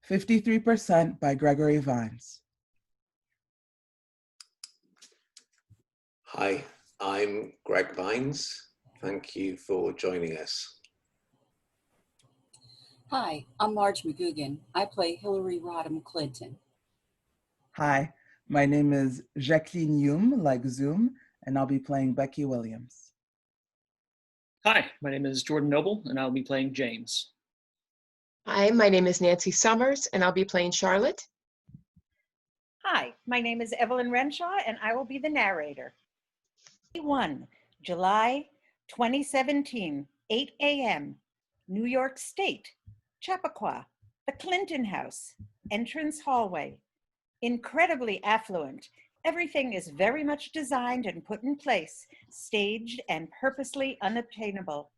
53% by Gregory Vines. Hi, I'm Greg Vines. Thank you for joining us. Hi, I'm Marge McGugan. I play Hilary Clinton. Hi, my name is Jacqueline, like Zoom, and I'll be playing Becky Williams. Hi, my name is Jordan Noble, and I'll be playing James. Hi, my name is Nancy Summers, and I'll be playing Charlotte. Hi, my name is Evelyn Renshaw, and I will be the narrator. 1 July 2017, 8 a.m., New York State, Chappaqua, the Clinton House, entrance hallway. Incredibly affluent. Everything is very much designed and put in place, staged and purposely unobtainable.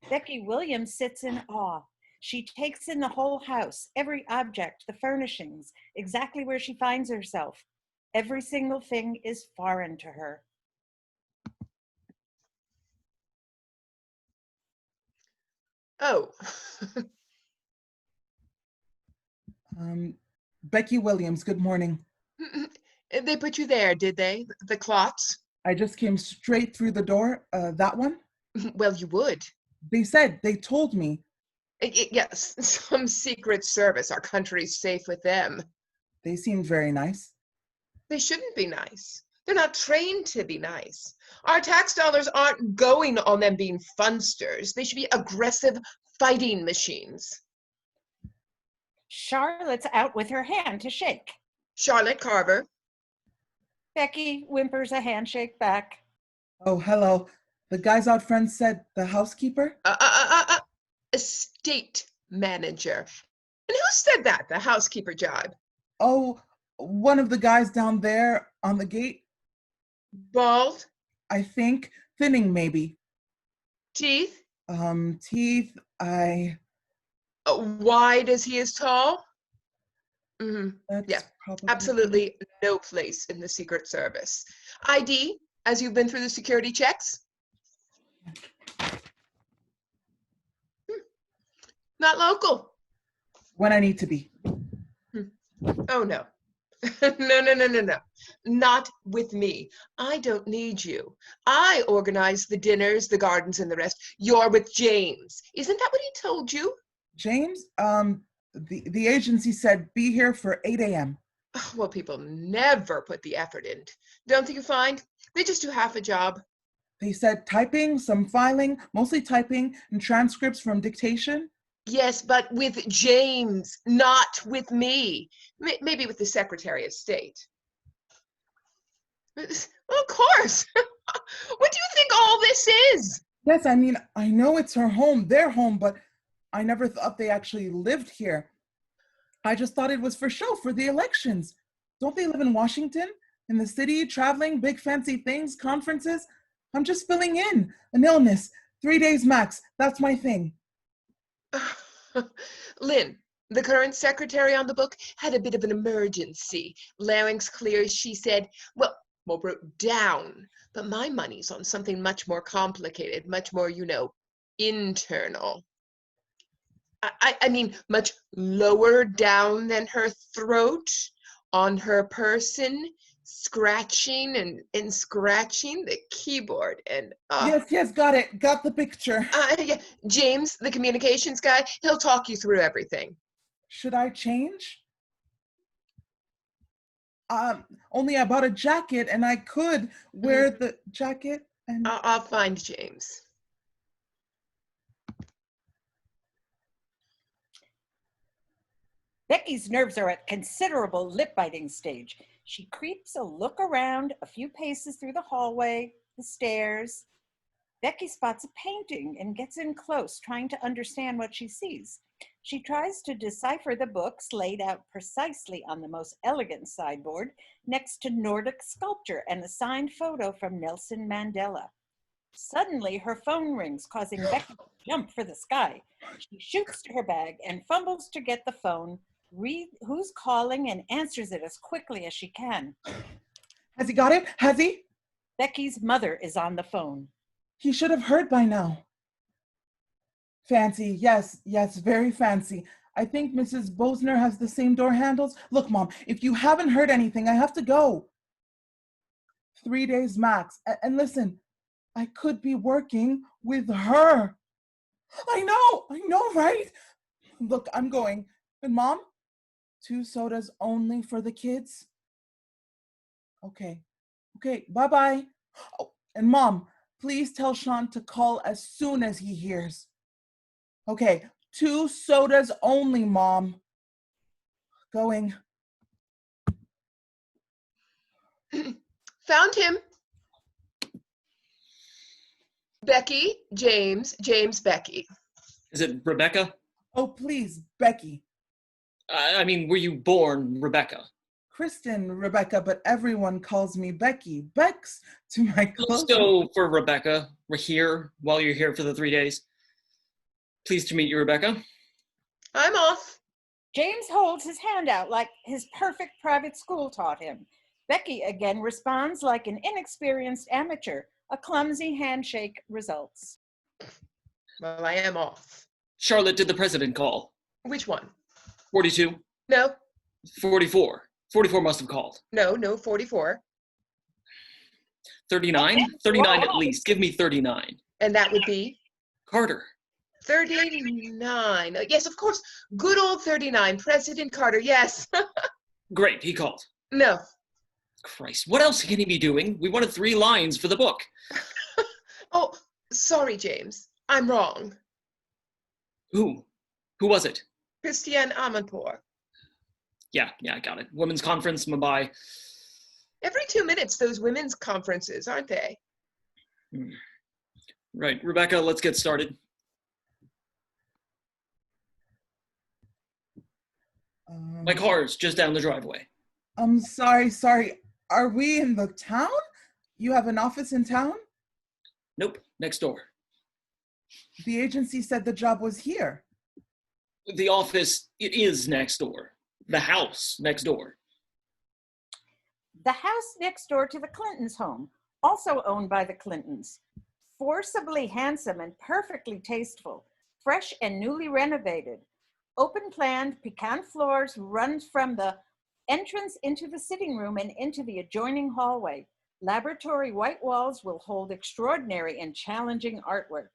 Becky Williams sits in awe. She takes in the whole house, every object, the furnishings, exactly where she finds herself. Every single thing is foreign to her. Oh. Becky Williams, good morning. They put you there, did they? The clots? I just came straight through the door, that one? Well, you would. They told me. Yes, some secret service. Our country's safe with them. They seemed very nice. They shouldn't be nice. They're not trained to be nice. Our tax dollars aren't going on them being funsters. They should be aggressive fighting machines. Charlotte's out with her hand to shake. Charlotte Carver. Becky whimpers a handshake back. Oh, hello. The guys out front said the housekeeper? Estate manager. And who said that, the housekeeper job? Oh, one of the guys down there on the gate. Bald? I think. Thinning, maybe. Teeth? Teeth, Wide as he is tall? Mm-hmm. Yeah, probably... absolutely no place in the Secret Service. ID, as you've been through the security checks? Not local. When I need to be. Oh, no. No. Not with me. I don't need you. I organize the dinners, the gardens, and the rest. You're with James. Isn't that what he told you? James? The agency said be here for 8 a.m. Well, people never put the effort in. Don't you find? They just do half a job. They said typing, some filing, mostly typing, and transcripts from dictation. Yes, but with James, not with me. Maybe with the Secretary of State. Well, of course. What do you think all this is? Yes, I mean, I know it's her home, their home, but I never thought they actually lived here. I just thought it was for show, for the elections. Don't they live in Washington? In the city, traveling, big fancy things, conferences? I'm just filling in. An illness, 3 days max. That's my thing. Lynn, the current secretary on the book, had a bit of an emergency. Larynx clear, she said, well, broke down. But my money's on something much more complicated, much more, internal. I mean, much lower down than her throat, on her person, scratching and scratching the keyboard. And Yes, got it. Got the picture. Yeah. James, the communications guy, he'll talk you through everything. Should I change? Only I bought a jacket and I could wear the jacket and... I'll find James. Becky's nerves are at considerable lip-biting stage. She creeps a look around a few paces through the hallway, the stairs. Becky spots a painting and gets in close, trying to understand what she sees. She tries to decipher the books laid out precisely on the most elegant sideboard next to Nordic sculpture and a signed photo from Nelson Mandela. Suddenly, her phone rings, causing Becky to jump for the sky. She shoots to her bag and fumbles to get the phone, read who's calling, and answers it as quickly as she can. Has he got it? Has he? Becky's mother is on the phone. He should have heard by now. Fancy, yes, very fancy. I think Mrs. Bosner has the same door handles. Look, Mom, if you haven't heard anything, I have to go. 3 days max. And listen, I could be working with her. I know, right? Look, I'm going. And Mom, 2 sodas only for the kids? Okay, bye-bye. Oh, and Mom, please tell Sean to call as soon as he hears. Okay, 2 sodas only, Mom. Going. Found him. Becky, James, Becky. Is it Rebecca? Oh, please, Becky. I mean, were you born Rebecca? Kristen, Rebecca, but everyone calls me Becky. Bex to my Let's close. go for Rebecca. We're here while you're here for the 3 days. Pleased to meet you, Rebecca. I'm off. James holds his hand out like his perfect private school taught him. Becky again responds like an inexperienced amateur. A clumsy handshake results. Well, I am off. Charlotte, did the president call? Which one? 42? No, 44. 44 must have called. no, 44. 39? 39 at least. Give me 39. And that would be Carter. 39. Yes, of course. Good old 39. President Carter, yes. Great, he called. No. Christ, what else can he be doing? We wanted 3 lines for the book. Oh, sorry, James. I'm wrong. Who? Who was it? Christiane Amanpour. Yeah, I got it. Women's conference, Mumbai. Every 2 minutes, those women's conferences, aren't they? Right, Rebecca, let's get started. My car's just down the driveway. I'm sorry. Are we in the town? You have an office in town? Nope, next door. The agency said the job was here. The office, it is next door. The house next door. The house next door to the Clintons' home, also owned by the Clintons. Forcibly handsome and perfectly tasteful, fresh and newly renovated. Open-planned, pecan floors run from the entrance into the sitting room and into the adjoining hallway. Laboratory white walls will hold extraordinary and challenging artwork.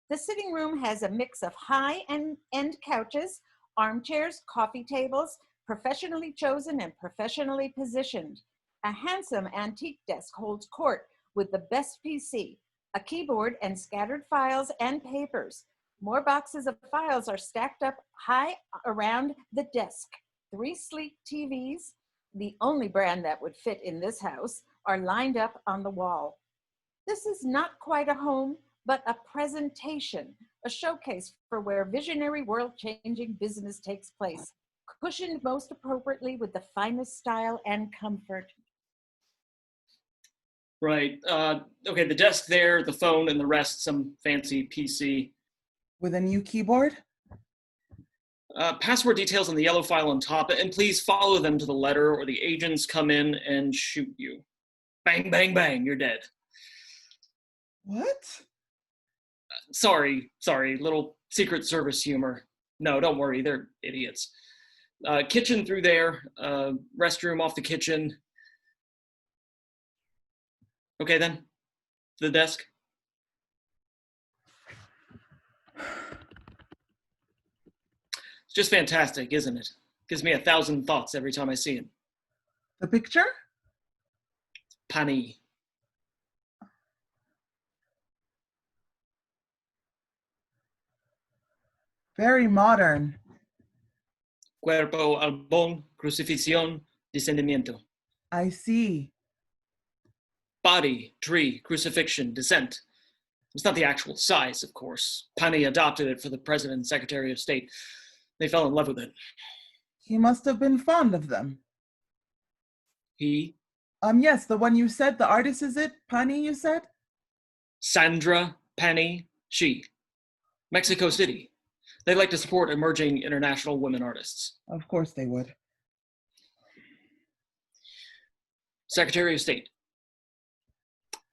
The sitting room has a mix of high-end couches, armchairs, coffee tables, professionally chosen and professionally positioned. A handsome antique desk holds court with the best PC, a keyboard and scattered files and papers. More boxes of files are stacked up high around the desk. 3 sleek TVs, the only brand that would fit in this house, are lined up on the wall. This is not quite a home, but a presentation, a showcase for where visionary world-changing business takes place, cushioned most appropriately with the finest style and comfort. Right, okay, the desk there, the phone, and the rest, some fancy PC. With a new keyboard? Password details on the yellow file on top, and please follow them to the letter or the agents come in and shoot you. Bang, bang, bang, you're dead. What? Sorry, little Secret Service humor. No, don't worry, they're idiots. Kitchen through there, restroom off the kitchen. Okay then, the desk. It's just fantastic, isn't it? Gives me 1,000 thoughts every time I see it. The picture? Pani. Very modern. Cuerpo albón, crucifixión, descendimiento. I see. Body, tree, crucifixion, descent. It's not the actual size, of course. Pani adopted it for the President and Secretary of State. They fell in love with it. He must have been fond of them. He, Yes, the one you said, the artist, is it? Pani, you said? Sandra, Pani, she. Mexico City. They like to support emerging international women artists. Of course they would. Secretary of State.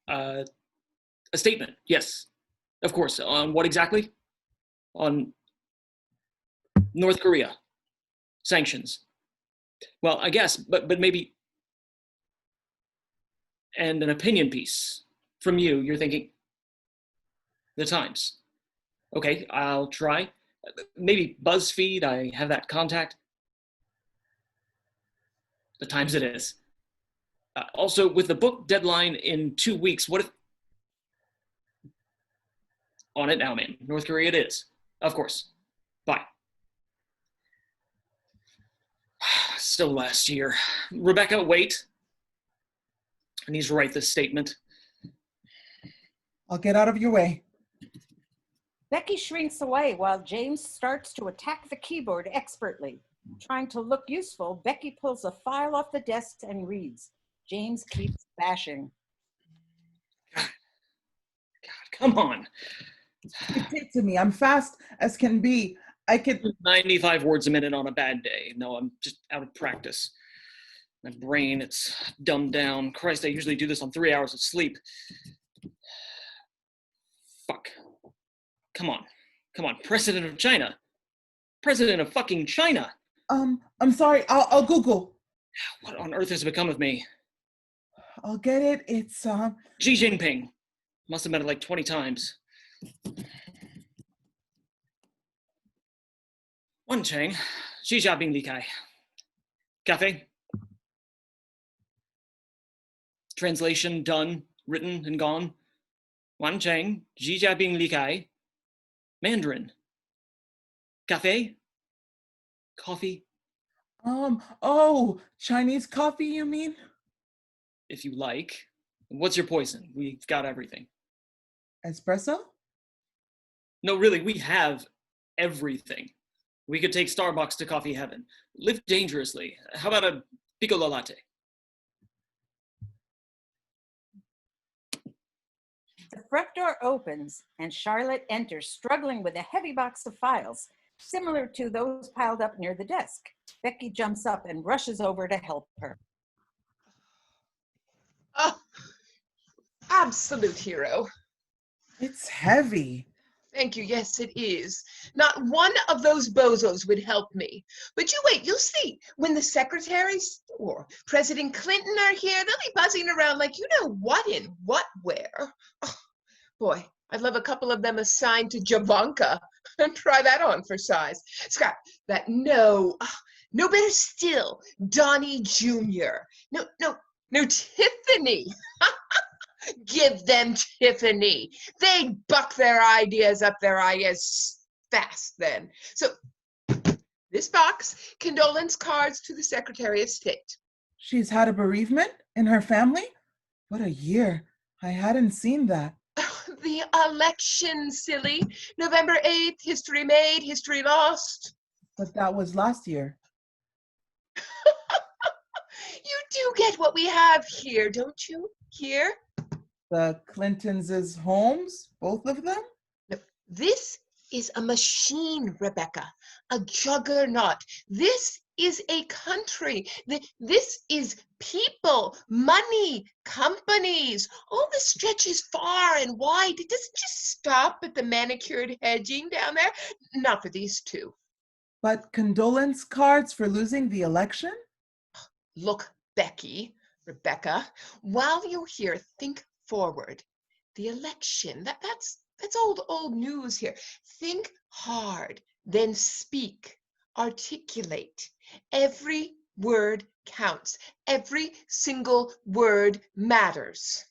A statement, yes. Of course. On what exactly? On North Korea. Sanctions. Well, I guess, but maybe. And an opinion piece from you. You're thinking, the Times. Okay, I'll try. Maybe BuzzFeed, I have that contact. The Times it is. Also, with the book deadline in 2 weeks, what if... On it now, man. North Korea it is. Of course. Bye. Still last year. Rebecca, wait. I need to write this statement. I'll get out of your way. Becky shrinks away while James starts to attack the keyboard expertly. Trying to look useful, Becky pulls a file off the desk and reads. James keeps bashing. God, come on. Dictate to me. I'm fast as can be. I can... 95 words a minute on a bad day. No, I'm just out of practice. My brain, it's dumbed down. Christ, I usually do this on 3 hours of sleep. Fuck. Come on. President of China. President of fucking China. I'm sorry. I'll Google. What on earth has become of me? I'll get it. It's, Xi Jinping. Must have met it like 20 times. Wan Cheng, Xi Jinping Li Kai. Cafe. Translation done, written, and gone. Wan Cheng, Xi Jinping Li Kai. Mandarin. Cafe. Coffee. Oh, Chinese coffee, you mean? If you like. What's your poison? We've got everything. Espresso? No, really, we have everything. We could take Starbucks to coffee heaven. Live dangerously. How about a piccolo latte? The front door opens and Charlotte enters, struggling with a heavy box of files, similar to those piled up near the desk. Becky jumps up and rushes over to help her. Oh, absolute hero. It's heavy. Thank you. Yes, it is. Not one of those bozos would help me. But you wait, you'll see. When the secretaries or President Clinton are here, they'll be buzzing around like you know what in, what where. Oh, boy, I'd love a couple of them assigned to Javanka and try that on for size. Scrap that. No, no better still, Donnie Jr. No, Tiffany. Give them Tiffany. They'd buck their ideas up their ideas fast then. So this box, condolence cards to the Secretary of State. She's had a bereavement in her family? What a year. I hadn't seen that. The election, silly. November 8th, history made, history lost. But that was last year. You do get what we have here, don't you? Here? The Clintons' homes, both of them? No, this is a machine, Rebecca, a juggernaut. This is a country. This is people, money, companies. All this stretches far and wide. It doesn't just stop at the manicured hedging down there. Not for these two. But condolence cards for losing the election? Look, Rebecca, while you're here, think forward. The election, that's old news here. Think hard, then speak, articulate. Every word counts. Every single word matters.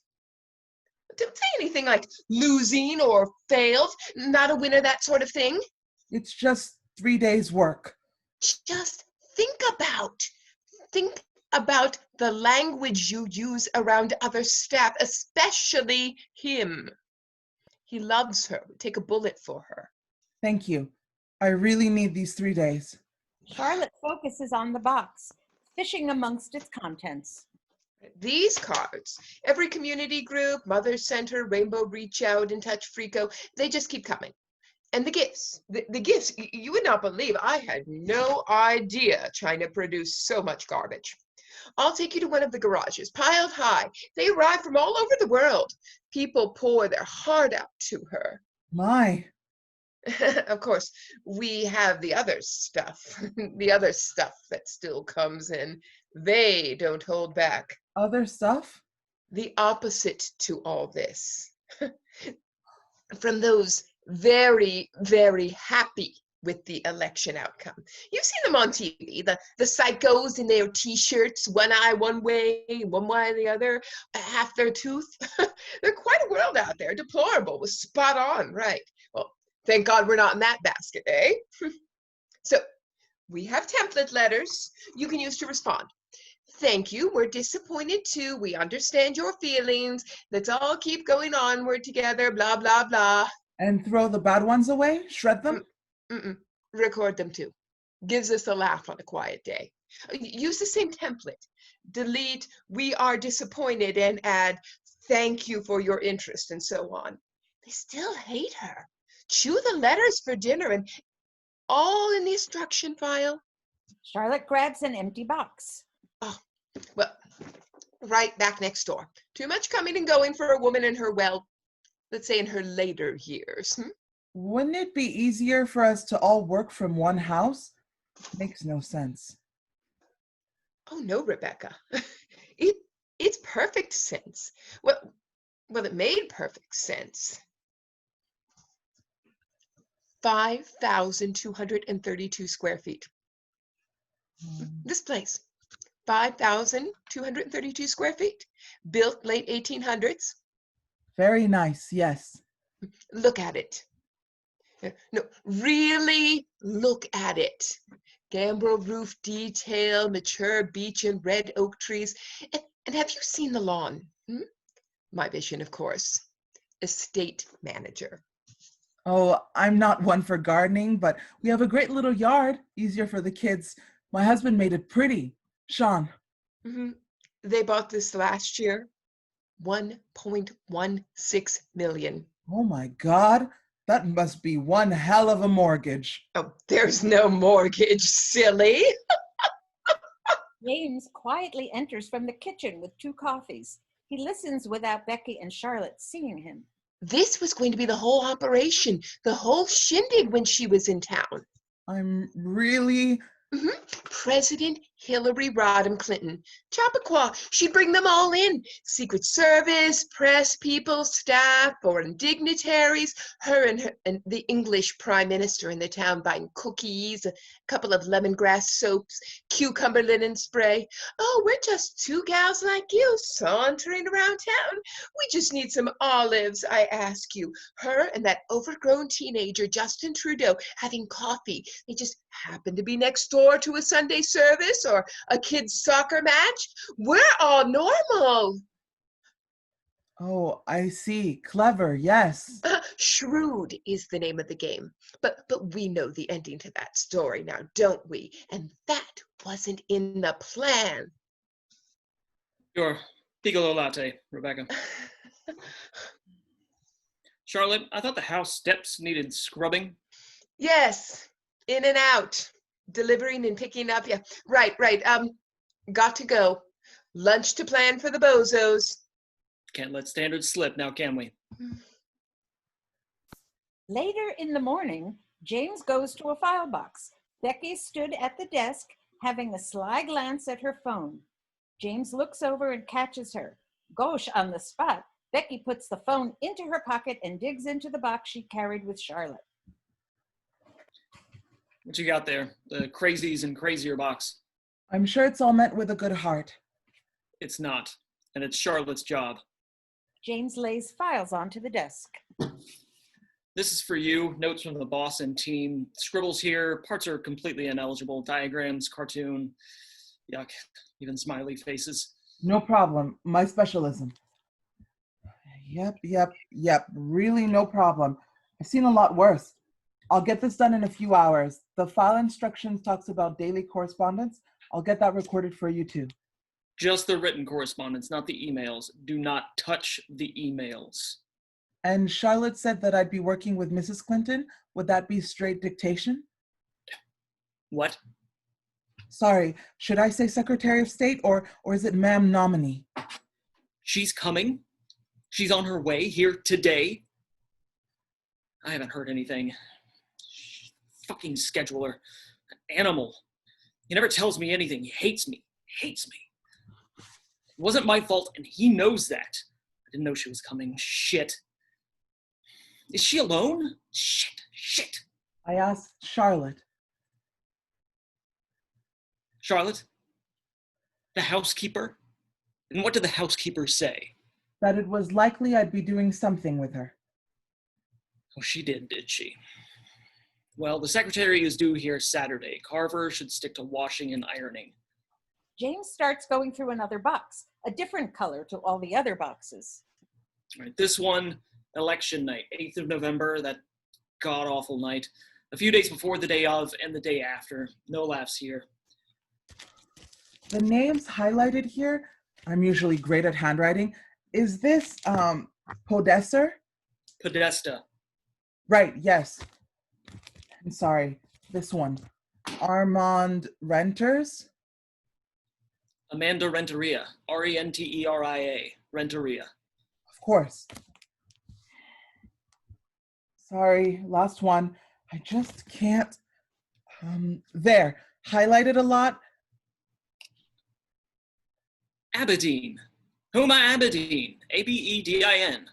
Don't say anything like losing or failed, not a winner, that sort of thing. It's just 3 days' work. Just think about the language you use around other staff, especially him. He loves her. Take a bullet for her. Thank you. I really need these 3 days. Charlotte focuses on the box, fishing amongst its contents. These cards, every community group, Mother Center, Rainbow Reach Out, In Touch Frico, they just keep coming. And the gifts, the gifts, you would not believe. I had no idea China produced so much garbage. I'll take you to one of the garages, piled high. They arrive from all over the world. People pour their heart out to her. My, Of course, we have the other stuff, the other stuff that still comes in. They don't hold back. Other stuff? The opposite to all this. From those very, very happy with the election outcome. You've seen them on TV, the psychos in their t-shirts, one eye one way, one eye the other, half their tooth. They're quite a world out there. Deplorable was spot on, right? Well, thank God we're not in that basket, eh? So we have template letters you can use to respond. Thank you. We're disappointed too. We understand your feelings. Let's all keep going onward together, blah, blah, blah. And throw the bad ones away? Shred them? Record them too. Gives us a laugh on a quiet day. Use the same template. Delete, we are disappointed, and add, thank you for your interest, and so on. They still hate her. Chew the letters for dinner, and all in the instruction file. Charlotte grabs an empty box. Oh, well, right back next door. Too much coming and going for a woman in her, well, let's say in her later years. Wouldn't it be easier for us to all work from one house? Makes no sense. Oh no, Rebecca. It's perfect sense. Well, it made perfect sense. 5,232 square feet. This place, 5,232 square feet, built late 1800s. Very nice, yes. Look at it. No, really look at it. Gambrel roof detail, mature beech and red oak trees. And have you seen the lawn? My vision, of course. Estate manager. Oh, I'm not one for gardening, but we have a great little yard, easier for the kids. My husband made it pretty. Sean. They bought this last year. 1.16 million. Oh my God. That must be one hell of a mortgage. Oh, there's no mortgage, silly. James quietly enters from the kitchen with 2 coffees. He listens without Becky and Charlotte seeing him. This was going to be the whole operation, the whole shindig when she was in town. I'm really... President Hilary Clinton. Chappaqua, she'd bring them all in. Secret Service, press people, staff, foreign dignitaries, her and the English Prime Minister in the town buying cookies, a couple of lemongrass soaps, cucumber linen spray. Oh, we're just 2 gals like you sauntering around town. We just need some olives, I ask you. Her and that overgrown teenager, Justin Trudeau, having coffee. They just happen to be next door to a Sunday service or a kid's soccer match. We're all normal. Oh, I see. Clever, yes. Shrewd is the name of the game. But we know the ending to that story now, don't we? And that wasn't in the plan. Your piccolo latte, Rebecca. Charlotte, I thought the house steps needed scrubbing. Yes, in and out. Delivering and picking up. Yeah, right. Got to go. Lunch to plan for the bozos. Can't let standards slip now, can we? Later in the morning, James goes to a file box. Becky stood at the desk, having a sly glance at her phone. James looks over and catches her. Gauche on the spot, Becky puts the phone into her pocket and digs into the box she carried with Charlotte. What you got there? The crazies and crazier box. I'm sure it's all meant with a good heart. It's not, and it's Charlotte's job. James lays files onto the desk. This is for you. Notes from the boss and team. Scribbles here. Parts are completely ineligible. Diagrams, cartoon. Yuck. Even smiley faces. No problem. My specialism. Yep. Really no problem. I've seen a lot worse. I'll get this done in a few hours. The file instructions talks about daily correspondence. I'll get that recorded for you too. Just the written correspondence, not the emails. Do not touch the emails. And Charlotte said that I'd be working with Mrs. Clinton. Would that be straight dictation? What? Sorry, should I say Secretary of State or is it ma'am nominee? She's coming. She's on her way here today. I haven't heard anything. fucking scheduler. An animal. He never tells me anything. He hates me. Hates me. It wasn't my fault, and he knows that. I didn't know she was coming. Shit. Is she alone? Shit. I asked Charlotte. Charlotte? The housekeeper? And what did the housekeeper say? That it was likely I'd be doing something with her. Oh, she did she? Well, the secretary is due here Saturday. Carver should stick to washing and ironing. James starts going through another box, a different color to all the other boxes. All right, this one, election night, 8th of November, that god-awful night. A few days before the day of and the day after. No laughs here. The names highlighted here, I'm usually great at handwriting. Is this Podesta? Podesta. Right, yes. I'm sorry, this one. Armand Renters? Amanda Renteria. Renteria. Renteria. Of course. Sorry, last one. I just can't. There, highlighted a lot. Abedin. Huma Abedin. Abedin.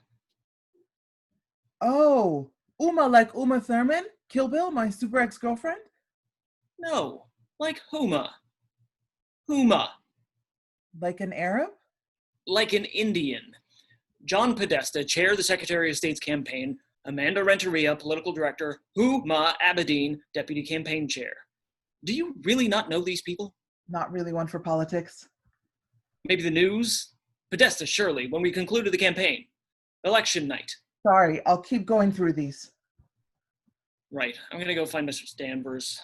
Oh, Uma like Uma Thurman? Kill Bill, my super ex-girlfriend? No, like Huma. Huma. Like an Arab? Like an Indian. John Podesta, chair of the Secretary of State's campaign. Amanda Renteria, political director. Huma Abedin, deputy campaign chair. Do you really not know these people? Not really one for politics. Maybe the news? Podesta, surely, when we concluded the campaign. Election night. Sorry, I'll keep going through these. Right, I'm gonna go find Mr. Danvers.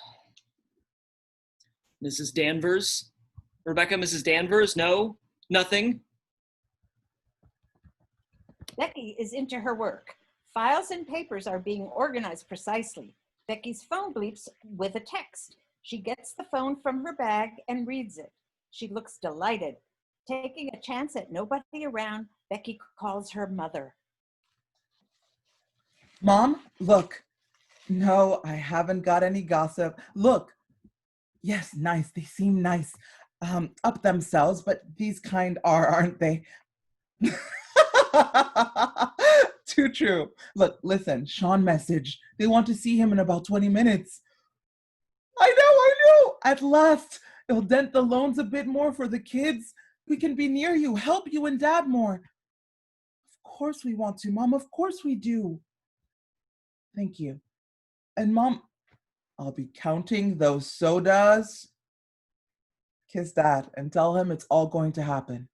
Mrs. Danvers? Rebecca, Mrs. Danvers? No? Nothing? Becky is into her work. Files and papers are being organized precisely. Becky's phone bleeps with a text. She gets the phone from her bag and reads it. She looks delighted. Taking a chance at nobody around, Becky calls her mother. Mom, look. No, I haven't got any gossip. Look. Yes, nice. They seem nice. Up themselves, but these kind are, aren't they? Too true. Look, listen, Sean messaged. They want to see him in about 20 minutes. I know. At last. It'll dent the loans a bit more for the kids. We can be near you, help you and Dad more. Of course we want to, Mom. Of course we do. Thank you. And Mom, I'll be counting those sodas. Kiss Dad and tell him it's all going to happen.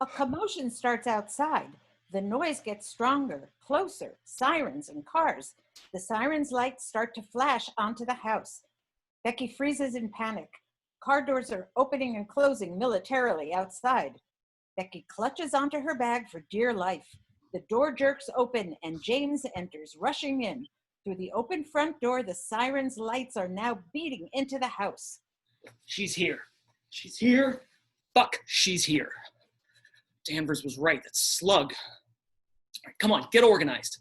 A commotion starts outside. The noise gets stronger, closer, sirens and cars. The sirens' lights start to flash onto the house. Becky freezes in panic. Car doors are opening and closing militarily outside. Becky clutches onto her bag for dear life. The door jerks open and James enters, rushing in. Through the open front door, the sirens' lights are now beating into the house. She's here. She's here. Fuck, she's here. Danvers was right, that slug. All right, come on, get organized.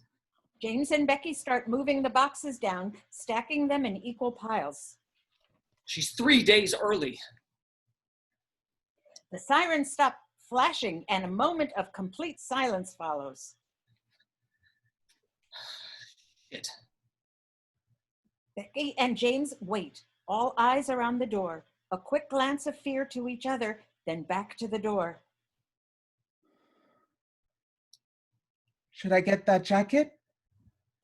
James and Becky start moving the boxes down, stacking them in equal piles. She's 3 days early. The sirens stop flashing and a moment of complete silence follows. Shit. Becky and James wait. All eyes are on the door. A quick glance of fear to each other, then back to the door. Should I get that jacket?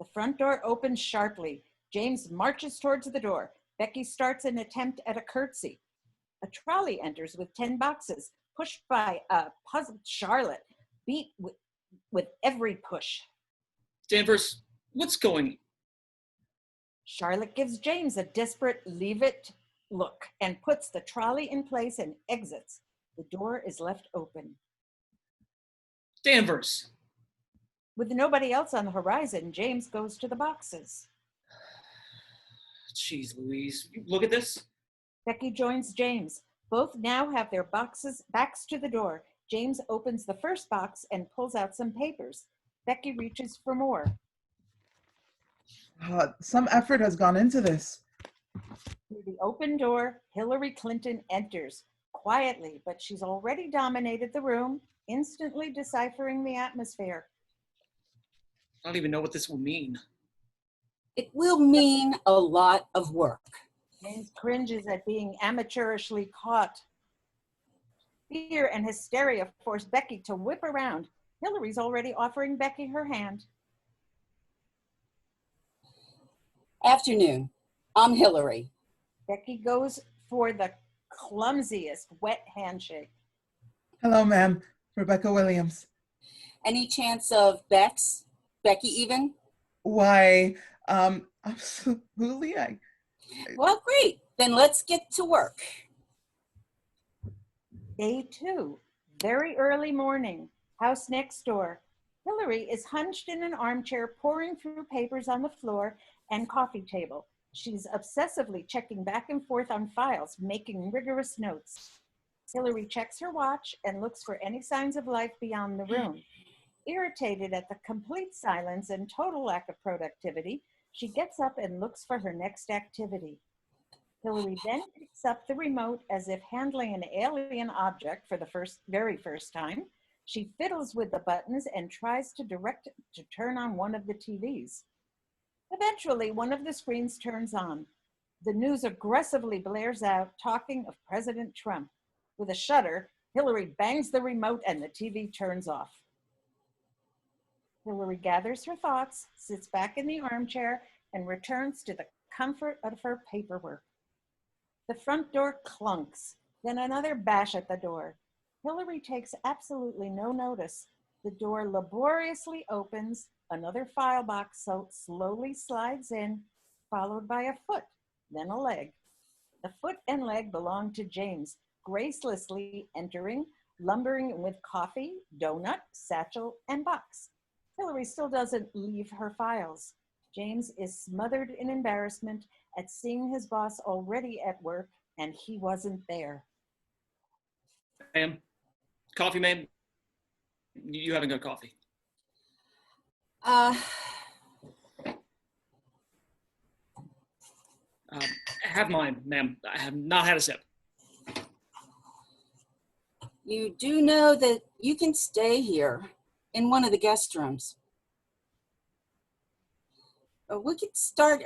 The front door opens sharply. James marches towards the door. Becky starts an attempt at a curtsy. A trolley enters with 10 boxes, pushed by a puzzled Charlotte, beat with every push. Danvers, what's going? Charlotte gives James a desperate leave it look and puts the trolley in place and exits. The door is left open. Danvers. With nobody else on the horizon, James goes to the boxes. Jeez Louise, look at this. Becky joins James. Both now have their backs to the door. James opens the first box and pulls out some papers. Becky reaches for more. Some effort has gone into this. Through the open door, Hilary Clinton enters, quietly, but she's already dominated the room, instantly deciphering the atmosphere. I don't even know what this will mean. It will mean a lot of work. James cringes at being amateurishly caught. Fear and hysteria force Becky to whip around. Hilary's already offering Becky her hand. Afternoon. I'm Hilary. Becky goes for the clumsiest wet handshake. Hello, ma'am. Rebecca Williams. Any chance of Bex? Becky even? Why, absolutely. Well, great. Then let's get to work. Day 2, very early morning, house next door. Hilary is hunched in an armchair, pouring through papers on the floor and coffee table. She's obsessively checking back and forth on files, making rigorous notes. Hilary checks her watch and looks for any signs of life beyond the room. Irritated at the complete silence and total lack of productivity, she gets up and looks for her next activity. Hilary then picks up the remote as if handling an alien object for the very first time. She fiddles with the buttons and tries to direct it to turn on one of the TVs. Eventually, one of the screens turns on. The news aggressively blares out, talking of President Trump. With a shudder, Hilary bangs the remote and the TV turns off. Hilary gathers her thoughts, sits back in the armchair, and returns to the comfort of her paperwork. The front door clunks, then another bash at the door. Hilary takes absolutely no notice. The door laboriously opens, another file box slowly slides in, followed by a foot, then a leg. The foot and leg belong to James, gracelessly entering, lumbering with coffee, donut, satchel, and box. Hilary still doesn't leave her files. James is smothered in embarrassment at seeing his boss already at work, and he wasn't there. Ma'am, coffee, ma'am. You haven't got coffee. Have mine, ma'am. I have not had a sip. You do know that you can stay here in one of the guest rooms. We could start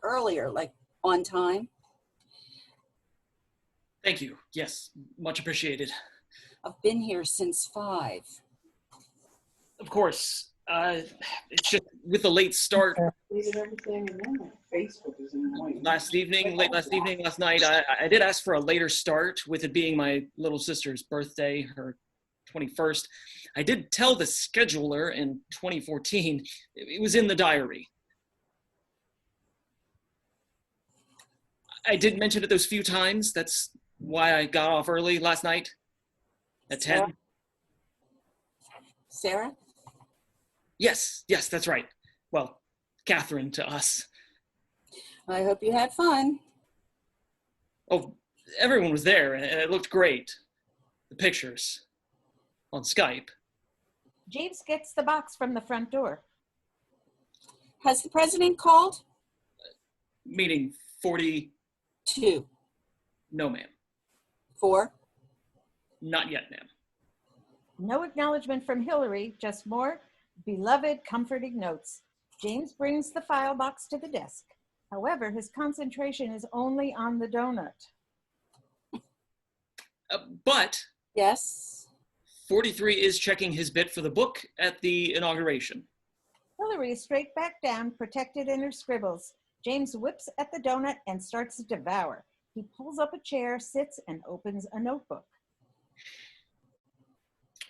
earlier, like on time. Thank you. Yes, much appreciated. I've been here since 5. Of course. It's just with the late start. Late Last night, I did ask for a later start, with it being my little sister's birthday, her 21st. I did tell the scheduler in 2014. It was in the diary. I did mention it those few times. That's why I got off early last night at 10. Sarah? Yes, that's right. Well, Catherine to us. I hope you had fun. Oh, everyone was there, and it looked great. The pictures on Skype. James gets the box from the front door. Has the president called? Meeting 40. 2. No, ma'am. 4. Not yet, ma'am. No acknowledgement from Hilary, just more beloved, comforting notes. James brings the file box to the desk. However, his concentration is only on the donut. But Yes. 43 is checking his bit for the book at the inauguration. Hilary is straight back down, protected in her scribbles. James whips at the donut and starts to devour. He pulls up a chair, sits, and opens a notebook.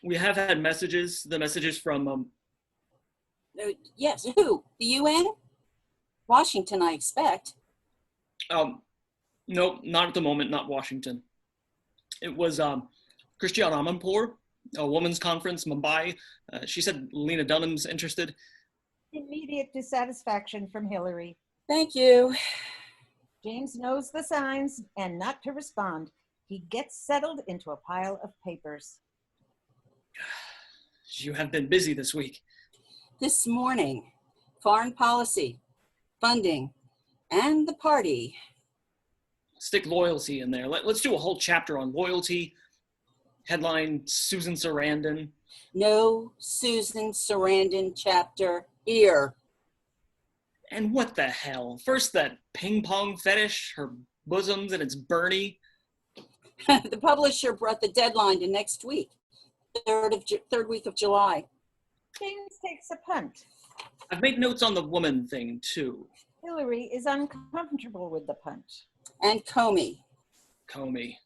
We have had messages, the messages from, Yes, who? The UN? Washington, I expect. no, not at the moment, not Washington. It was Christiane Amanpour, a women's conference, Mumbai. She said Lena Dunham's interested. Immediate dissatisfaction from Hilary. Thank you. James knows the signs and not to respond. He gets settled into a pile of papers. You have been busy this week. This morning, foreign policy. funding, and the party. Stick loyalty in there. Let's do a whole chapter on loyalty. Headline, Susan Sarandon. No Susan Sarandon chapter here. And what the hell? First that ping pong fetish, her bosoms, and it's Bernie. The publisher brought the deadline to next week, third week of July. James takes a punt. I've made notes on the woman thing, too. Hilary is uncomfortable with the punt. And Comey. Comey.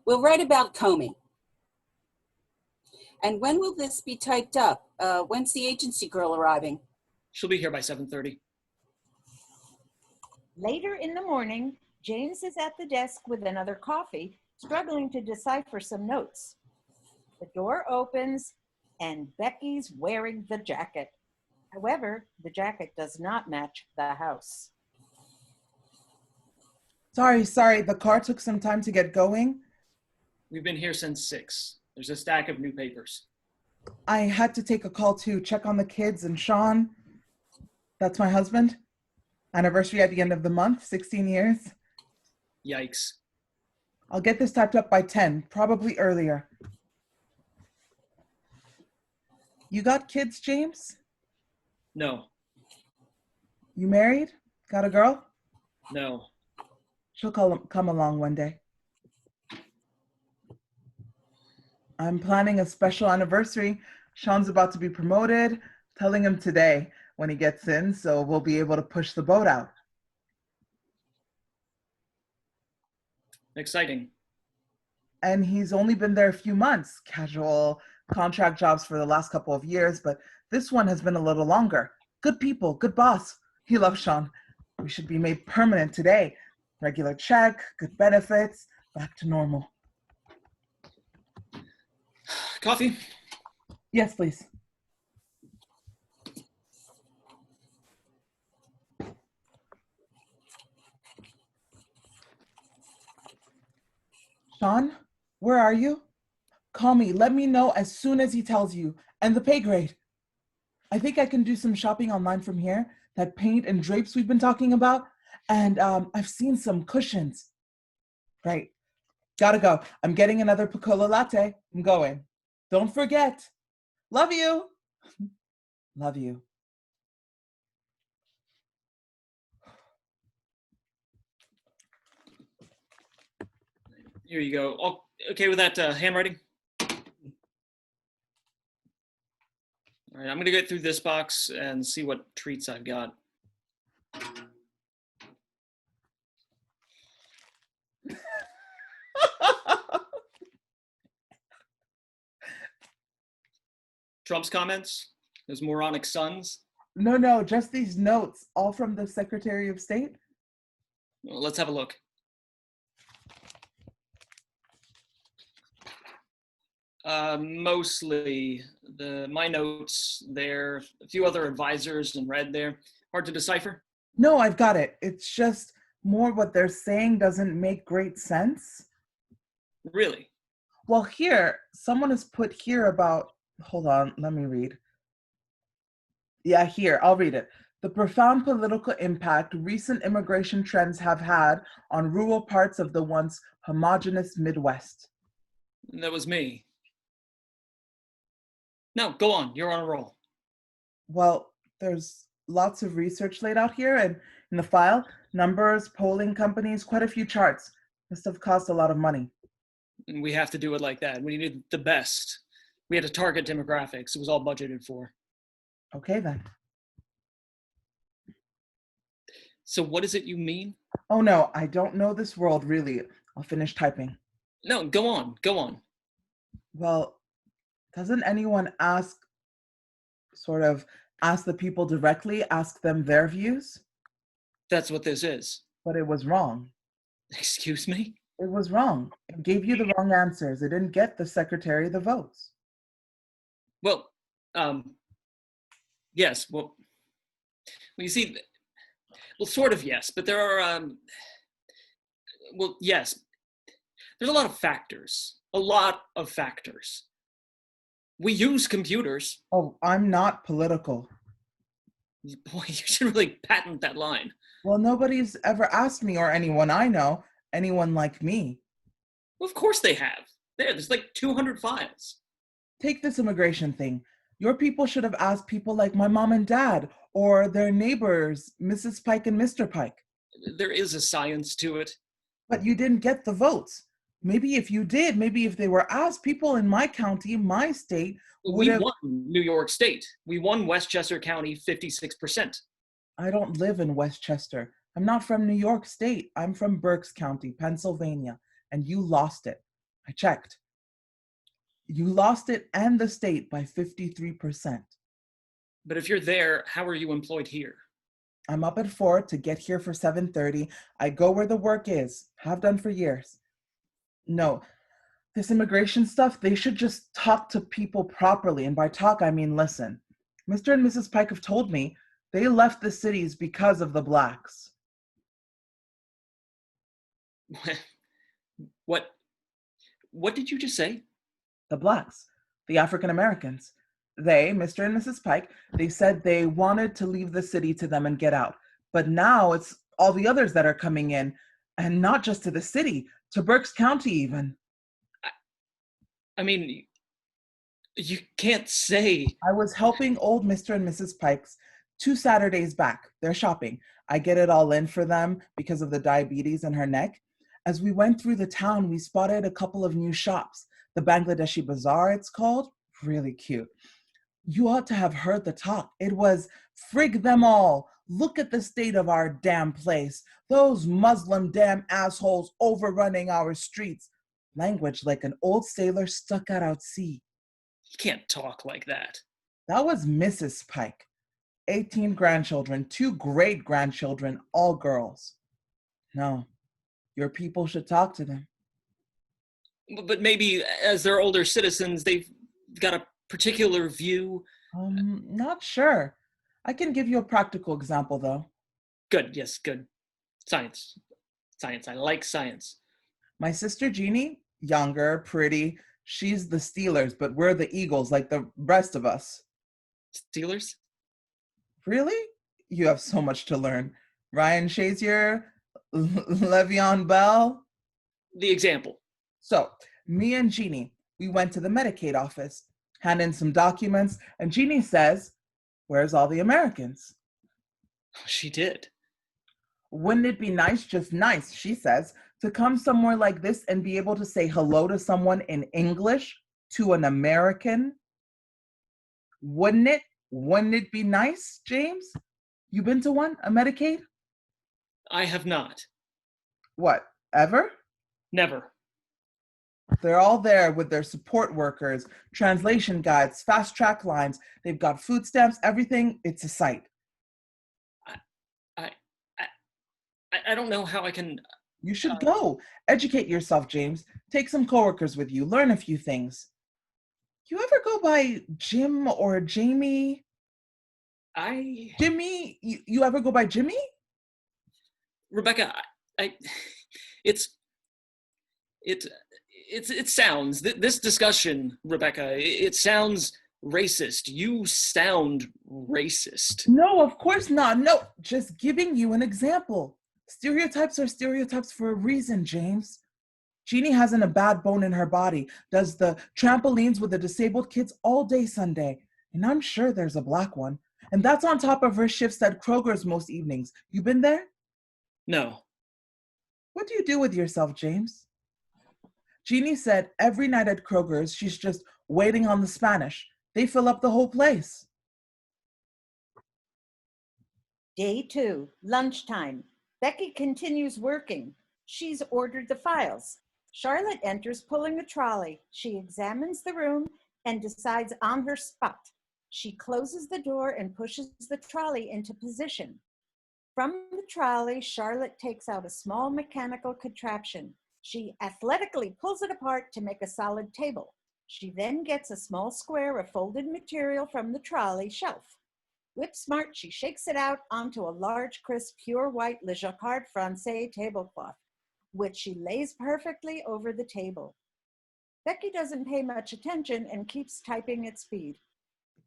We'll write about Comey. And when will this be typed up? When's the agency girl arriving? She'll be here by 7:30. Later in the morning, James is at the desk with another coffee, struggling to decipher some notes. The door opens and Becky's wearing the jacket. However, the jacket does not match the house. Sorry, the car took some time to get going. We've been here since 6. There's a stack of new papers. I had to take a call to check on the kids and Sean. That's my husband. Anniversary at the end of the month, 16 years. Yikes. I'll get this typed up by 10, probably earlier. You got kids, James? No. You married? Got a girl? No. She'll come along one day. I'm planning a special anniversary. Sean's about to be promoted. Telling him today when he gets in, so we'll be able to push the boat out. Exciting. And he's only been there a few months. Casual contract jobs for the last couple of years, but this one has been a little longer. Good people, good boss. He loves Sean. We should be made permanent today. Regular check, good benefits, back to normal. Coffee? Yes, please. Sean, where are you? Call me. Let me know as soon as he tells you. And the pay grade. I think I can do some shopping online from here. That paint and drapes we've been talking about. And I've seen some cushions. Right. Gotta go. I'm getting another Picola latte. I'm going. Don't forget. Love you. Love you. Here you go. Okay with that handwriting? All right, I'm going to get through this box and see what treats I've got. Trump's comments? Those moronic sons? No, just these notes, all from the Secretary of State. Well, let's have a look. Mostly my notes there, a few other advisors in red there. Hard to decipher? No, I've got it. It's just more what they're saying doesn't make great sense. Really? Well, here, someone has put here about, hold on, let me read. Yeah, here, I'll read it. The profound political impact recent immigration trends have had on rural parts of the once homogeneous Midwest. That was me. No, go on. You're on a roll. Well, there's lots of research laid out here, and in the file, numbers, polling companies, quite a few charts. Must have cost a lot of money. And we have to do it like that. We needed the best. We had to target demographics. It was all budgeted for. Okay, then. So what is it you mean? Oh, no, I don't know this world, really. I'll finish typing. No, go on. Go on. Well, doesn't anyone ask the people directly, ask them their views? That's what this is. But it was wrong. Excuse me? It was wrong. It gave you the wrong answers. It didn't get the secretary the votes. Well, yes. Well, you see, well, sort of yes, but there are, well, yes. There's a lot of factors. A lot of factors. We use computers. Oh, I'm not political. Boy, you should really patent that line. Well, nobody's ever asked me or anyone I know, anyone like me. Well, of course they have. There's like 200 files. Take this immigration thing. Your people should have asked people like my mom and dad, or their neighbors, Mrs. Pike and Mr. Pike. There is a science to it. But you didn't get the votes. Maybe if you did, maybe if they were asked, people in my county, my state, would We have... won New York State. We won Westchester County 56%. I don't live in Westchester. I'm not from New York State. I'm from Berks County, Pennsylvania, and you lost it. I checked. You lost it and the state by 53%. But if you're there, how are you employed here? I'm up at 4 to get here for 7:30. I go where the work is. Have done for years. No, this immigration stuff, they should just talk to people properly. And by talk, I mean listen. Mr. and Mrs. Pike have told me they left the cities because of the blacks. What did you just say? The blacks, the African Americans. They, Mr. and Mrs. Pike, they said they wanted to leave the city to them and get out. But now it's all the others that are coming in, and not just to the city, to Berks County even. I mean, you can't say. I was helping old Mr. and Mrs. Pikes 2 Saturdays back. They're shopping. I get it all in for them because of the diabetes in her neck. As we went through the town, we spotted a couple of new shops. The Bangladeshi Bazaar, it's called. Really cute. You ought to have heard the talk. It was, frig them all. Look at the state of our damn place. Those Muslim damn assholes overrunning our streets. Language like an old sailor stuck out sea. You can't talk like that. That was Mrs. Pike. 18 grandchildren, 2 great-grandchildren, all girls. No, your people should talk to them. But maybe as they're older citizens, they've got a particular view. Not sure. I can give you a practical example, though. Good, yes, good. Science. Science, I like science. My sister Jeannie, younger, pretty, she's the Steelers, but we're the Eagles, like the rest of us. Steelers? Really? You have so much to learn. Ryan Shazier, Le'Veon Bell. The example. So, me and Jeannie, we went to the Medicaid office, hand in some documents, and Jeannie says, "Where's all the Americans?" She did. Wouldn't it be nice, just nice, she says, to come somewhere like this and be able to say hello to someone in English, to an American? Wouldn't it? Wouldn't it be nice, James? You been to one, a Medicaid? I have not. What, ever? Never. They're all there with their support workers, translation guides, fast track lines. They've got food stamps, everything. It's a sight. I don't know how I can. You should go. Educate yourself, James. Take some coworkers with you. Learn a few things. You ever go by Jim or Jamie? Jimmy? You ever go by Jimmy? Rebecca, it sounds, this discussion, Rebecca, it sounds racist. You sound racist. No, of course not. No, just giving you an example. Stereotypes are stereotypes for a reason, James. Jeannie hasn't a bad bone in her body, does the trampolines with the disabled kids all day Sunday. And I'm sure there's a black one. And that's on top of her shifts at Kroger's most evenings. You been there? No. What do you do with yourself, James? Jeannie said every night at Kroger's, she's just waiting on the Spanish. They fill up the whole place. Day 2, lunchtime. Becky continues working. She's ordered the files. Charlotte enters pulling a trolley. She examines the room and decides on her spot. She closes the door and pushes the trolley into position. From the trolley, Charlotte takes out a small mechanical contraption. She athletically pulls it apart to make a solid table. She then gets a small square of folded material from the trolley shelf. Whip smart, she shakes it out onto a large, crisp, pure white Le Jacquard Francais tablecloth, which she lays perfectly over the table. Becky doesn't pay much attention and keeps typing at speed.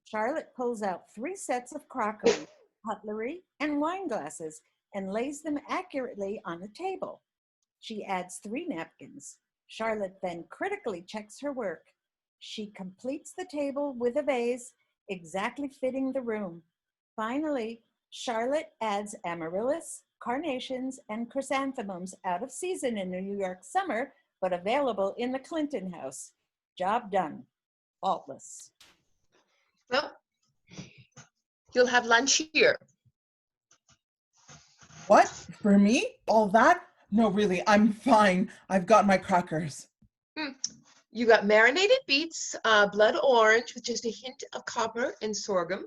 Charlotte pulls out 3 sets of crockery. cutlery, and wine glasses and lays them accurately on the table. She adds 3 napkins. Charlotte then critically checks her work. She completes the table with a vase exactly fitting the room. Finally, Charlotte adds amaryllis, carnations, and chrysanthemums out of season in New York summer, but available in the Clinton house. Job done. Faultless. Well, you'll have lunch here. What? For me? All that? No, really, I'm fine. I've got my crackers. You got marinated beets, blood orange with just a hint of copper and sorghum.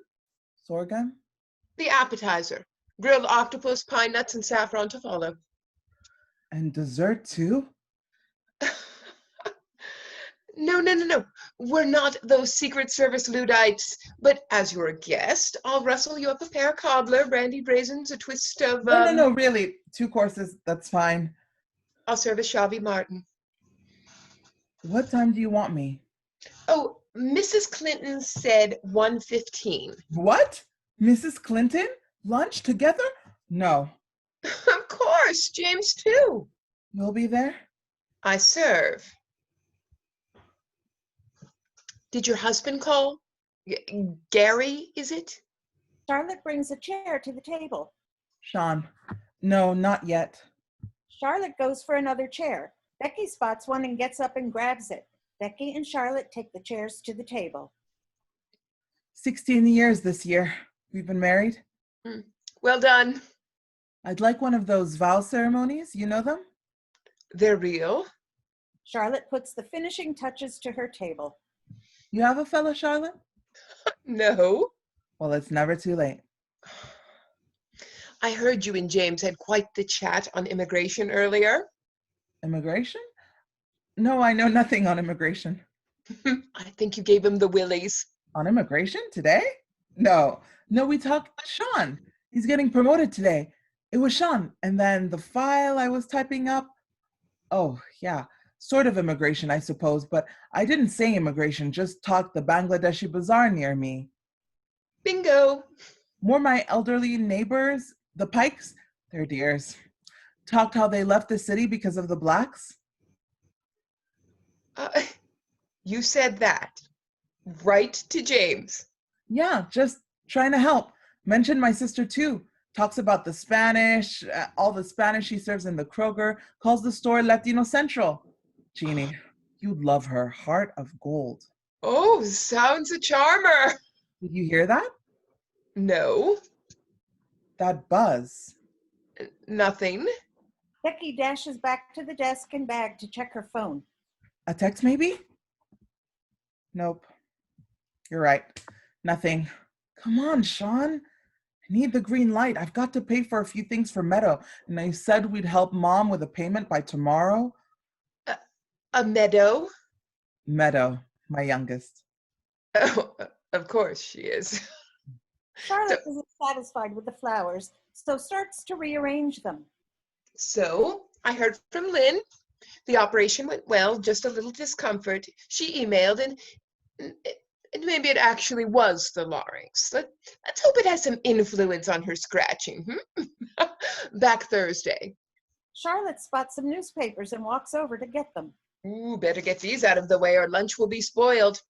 Sorghum? The appetizer, grilled octopus, pine nuts, and saffron to follow. And dessert too? No. We're not those Secret Service Luddites. But as you're a guest, I'll rustle you up a pear cobbler, brandied raisins, a twist of... No, really. 2 courses, that's fine. I'll serve a Shelby Martin. What time do you want me? Oh, Mrs. Clinton said 1:15. What? Mrs. Clinton? Lunch together? No. Of course, James too. You'll be there? I serve. Did your husband call? Gary, is it? Charlotte brings a chair to the table. Sean. No, not yet. Charlotte goes for another chair. Becky spots one and gets up and grabs it. Becky and Charlotte take the chairs to the table. 16 years this year. We've been married. Well done. I'd like one of those vow ceremonies. You know them? They're real. Charlotte puts the finishing touches to her table. You have a fella, Charlotte? No. Well, it's never too late. I heard you and James had quite the chat on immigration earlier. Immigration? No, I know nothing on immigration. I think you gave him the willies. On immigration today? No, we talked Sean. He's getting promoted today. It was Sean. And then the file I was typing up. Oh, yeah. Sort of immigration, I suppose, but I didn't say immigration, just talked the Bangladeshi bazaar near me. Bingo. More my elderly neighbors, the Pikes, they're dears. Talked how they left the city because of the blacks. You said that. Right to James. Yeah, just trying to help. Mentioned my sister too. Talks about the Spanish, all the Spanish she serves in the Kroger, calls the store Latino Central. Jeannie, you'd love her. Heart of gold. Oh, sounds a charmer. Did you hear that? No, That buzz. nothing. Becky dashes back to the desk and bag to check her phone. A text maybe? Nope. You're right. Nothing. Come on, Sean. I need the green light. I've got to pay for a few things for Meadow, and I said we'd help Mom with a payment by tomorrow. A meadow? Meadow, my youngest. Oh, of course she is. Charlotte isn't satisfied with the flowers, so starts to rearrange them. So I heard from Lynn. The operation went well, just a little discomfort. She emailed and maybe it actually was the larynx. Let's hope it has some influence on her scratching. Back Thursday. Charlotte spots some newspapers and walks over to get them. Ooh, better get these out of the way or lunch will be spoiled.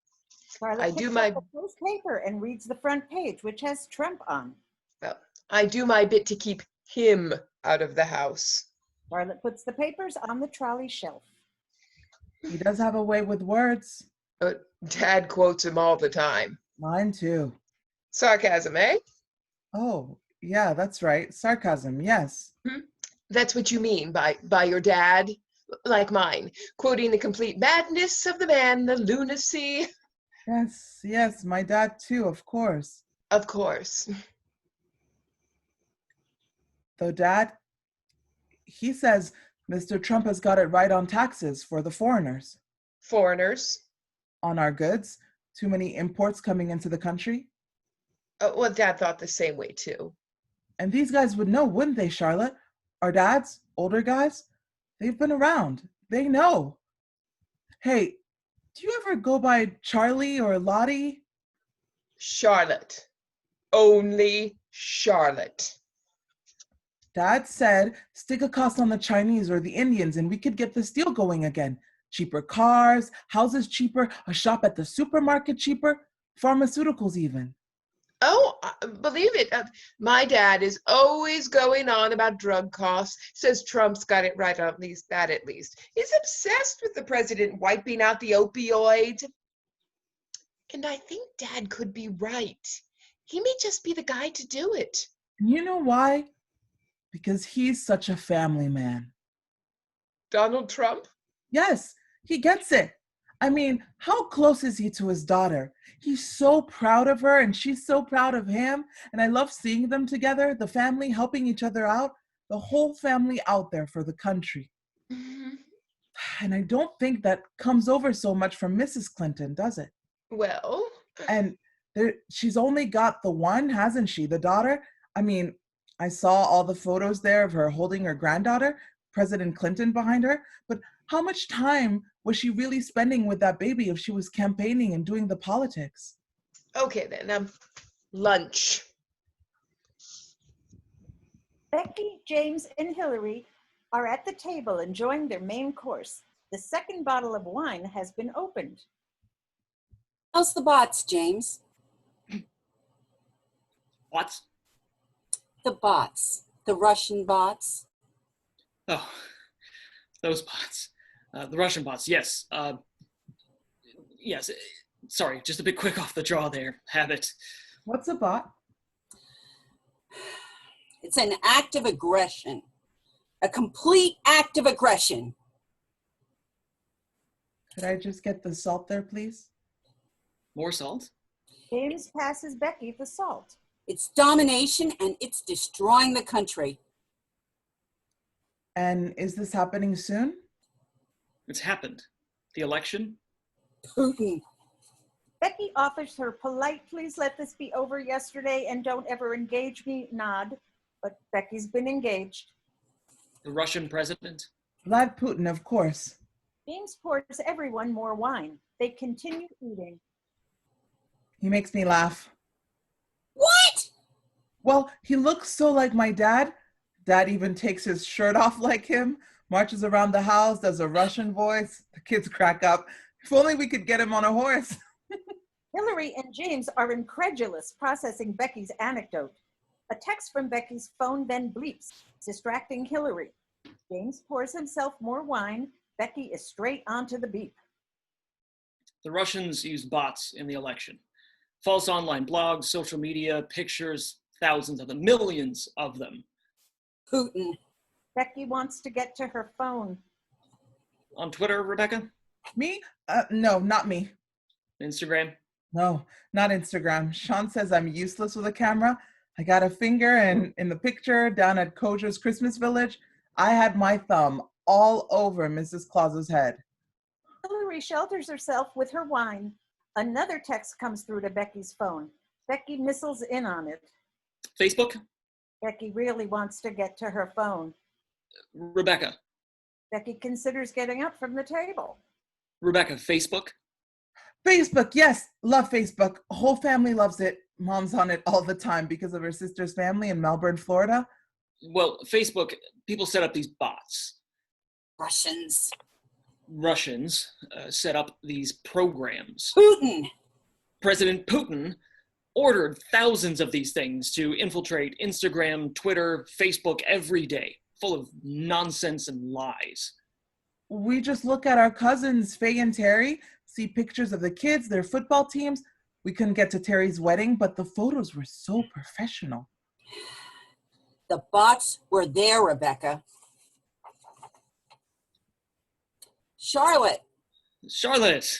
Charlotte I picks do up my- the first paper and reads the front page, which has Trump on. Well, I do my bit to keep him out of the house. Charlotte puts the papers on the trolley shelf. He does have a way with words. Dad quotes him all the time. Mine too. Sarcasm, eh? Oh, yeah, that's right. Sarcasm, yes. That's what you mean by your dad? Like mine, quoting the complete madness of the man, the lunacy. Yes, my dad too, of course. Of course. Though Dad, he says Mr. Trump has got it right on taxes for the foreigners. Foreigners. On our goods, too many imports coming into the country. Well, Dad thought the same way too. And these guys would know, wouldn't they, Charlotte? Our dads, older guys, they've been around. They know. Hey, do you ever go by Charlie or Lottie? Charlotte. Only Charlotte. Dad said stick a cost on the Chinese or the Indians and we could get this deal going again. Cheaper cars, houses cheaper, a shop at the supermarket cheaper, pharmaceuticals even. Oh, believe it. My dad is always going on about drug costs, says Trump's got it right, at least that at least. He's obsessed with the president wiping out the opioids. And I think Dad could be right. He may just be the guy to do it. You know why? Because he's such a family man. Donald Trump? Yes, he gets it. I mean, how close is he to his daughter? He's so proud of her and she's so proud of him. And I love seeing them together, the family helping each other out, the whole family out there for the country. Mm-hmm. And I don't think that comes over so much from Mrs. Clinton, does it? Well, And she's only got the one, hasn't she? The daughter? I mean, I saw all the photos there of her holding her granddaughter, President Clinton behind her. But how much time was she really spending with that baby if she was campaigning and doing the politics? okay then, lunch. Becky, James, and Hilary are at the table enjoying their main course. The second bottle of wine has been opened. How's the bots, James? What? The bots. The Russian bots. Oh, those bots. The Russian bots, yes. Yes, sorry, just a bit quick off the draw there. Habit. What's a bot? It's an act of aggression. A complete act of aggression. Could I just get the salt there, please? More salt? James passes Becky the salt. It's domination and it's destroying the country. And is this happening soon? It's happened. The election? Putin. Becky offers her polite, please let this be over yesterday and don't ever engage me nod, but Becky's been engaged. The Russian president? Vlad Putin, of course. James pours everyone more wine. They continue eating. He makes me laugh. What? Well, he looks so like my dad. Dad even takes his shirt off like him, marches around the house, does a Russian voice. The kids crack up. If only we could get him on a horse. Hilary and James are incredulous, processing Becky's anecdote. A text from Becky's phone then bleeps, distracting Hilary. James pours himself more wine. Becky is straight onto the beep. The Russians used bots in the election. False online blogs, social media, pictures, thousands of them, millions of them. Putin. Becky wants to get to her phone. On Twitter, Rebecca? Me? No, not me. Instagram? No, not Instagram. Sean says I'm useless with a camera. I got a finger and in the picture down at Koja's Christmas Village, I had my thumb all over Mrs. Claus's head. Hilary shelters herself with her wine. Another text comes through to Becky's phone. Becky missiles in on it. Facebook? Becky really wants to get to her phone. Rebecca? Becky considers getting up from the table. Rebecca, Facebook? Facebook, yes, love Facebook. Whole family loves it. Mom's on it all the time because of her sister's family in Melbourne, Florida. Well, Facebook, people set up these bots. Russians. Russians set up these programs. Putin. President Putin ordered thousands of these things to infiltrate Instagram, Twitter, Facebook every day, full of nonsense and lies. We just look at our cousins, Faye and Terry, see pictures of the kids, their football teams. We couldn't get to Terry's wedding, but the photos were so professional. The bots were there, Rebecca. Charlotte. Charlotte!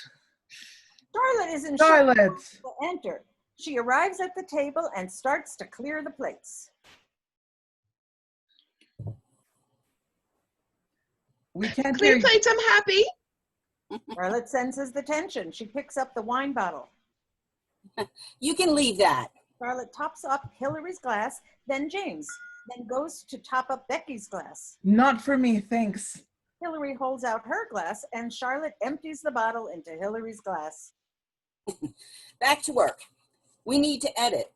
Charlotte is in Charlotte! to enter. She arrives at the table and starts to clear the plates. We can't hear Clear you. plates, I'm happy. Charlotte senses the tension. She picks up the wine bottle. You can leave that. Charlotte tops up Hilary's glass, then James, then goes to top up Becky's glass. Not for me, thanks. Hilary holds out her glass and Charlotte empties the bottle into Hilary's glass. Back to work. We need to edit.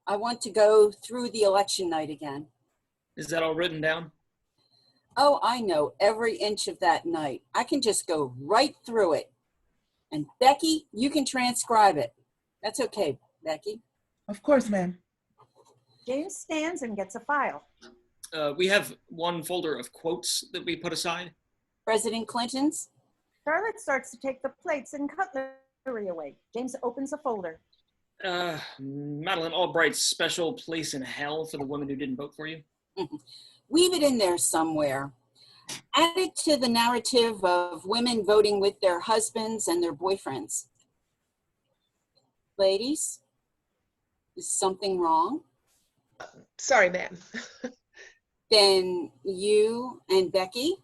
I want to go through the election night again. Is that all written down? Oh, I know every inch of that night. I can just go right through it. And Becky, you can transcribe it. That's okay, Becky. Of course, ma'am. James stands and gets a file. We have one folder of quotes that we put aside. President Clinton's. Charlotte starts to take the plates and cutlery away. James opens a folder. Madeleine Albright's Special Place in Hell for the woman who didn't vote for you. Weave it in there somewhere. Add it to the narrative of women voting with their husbands and their boyfriends. Ladies, is something wrong? Sorry, ma'am. Then you and Becky?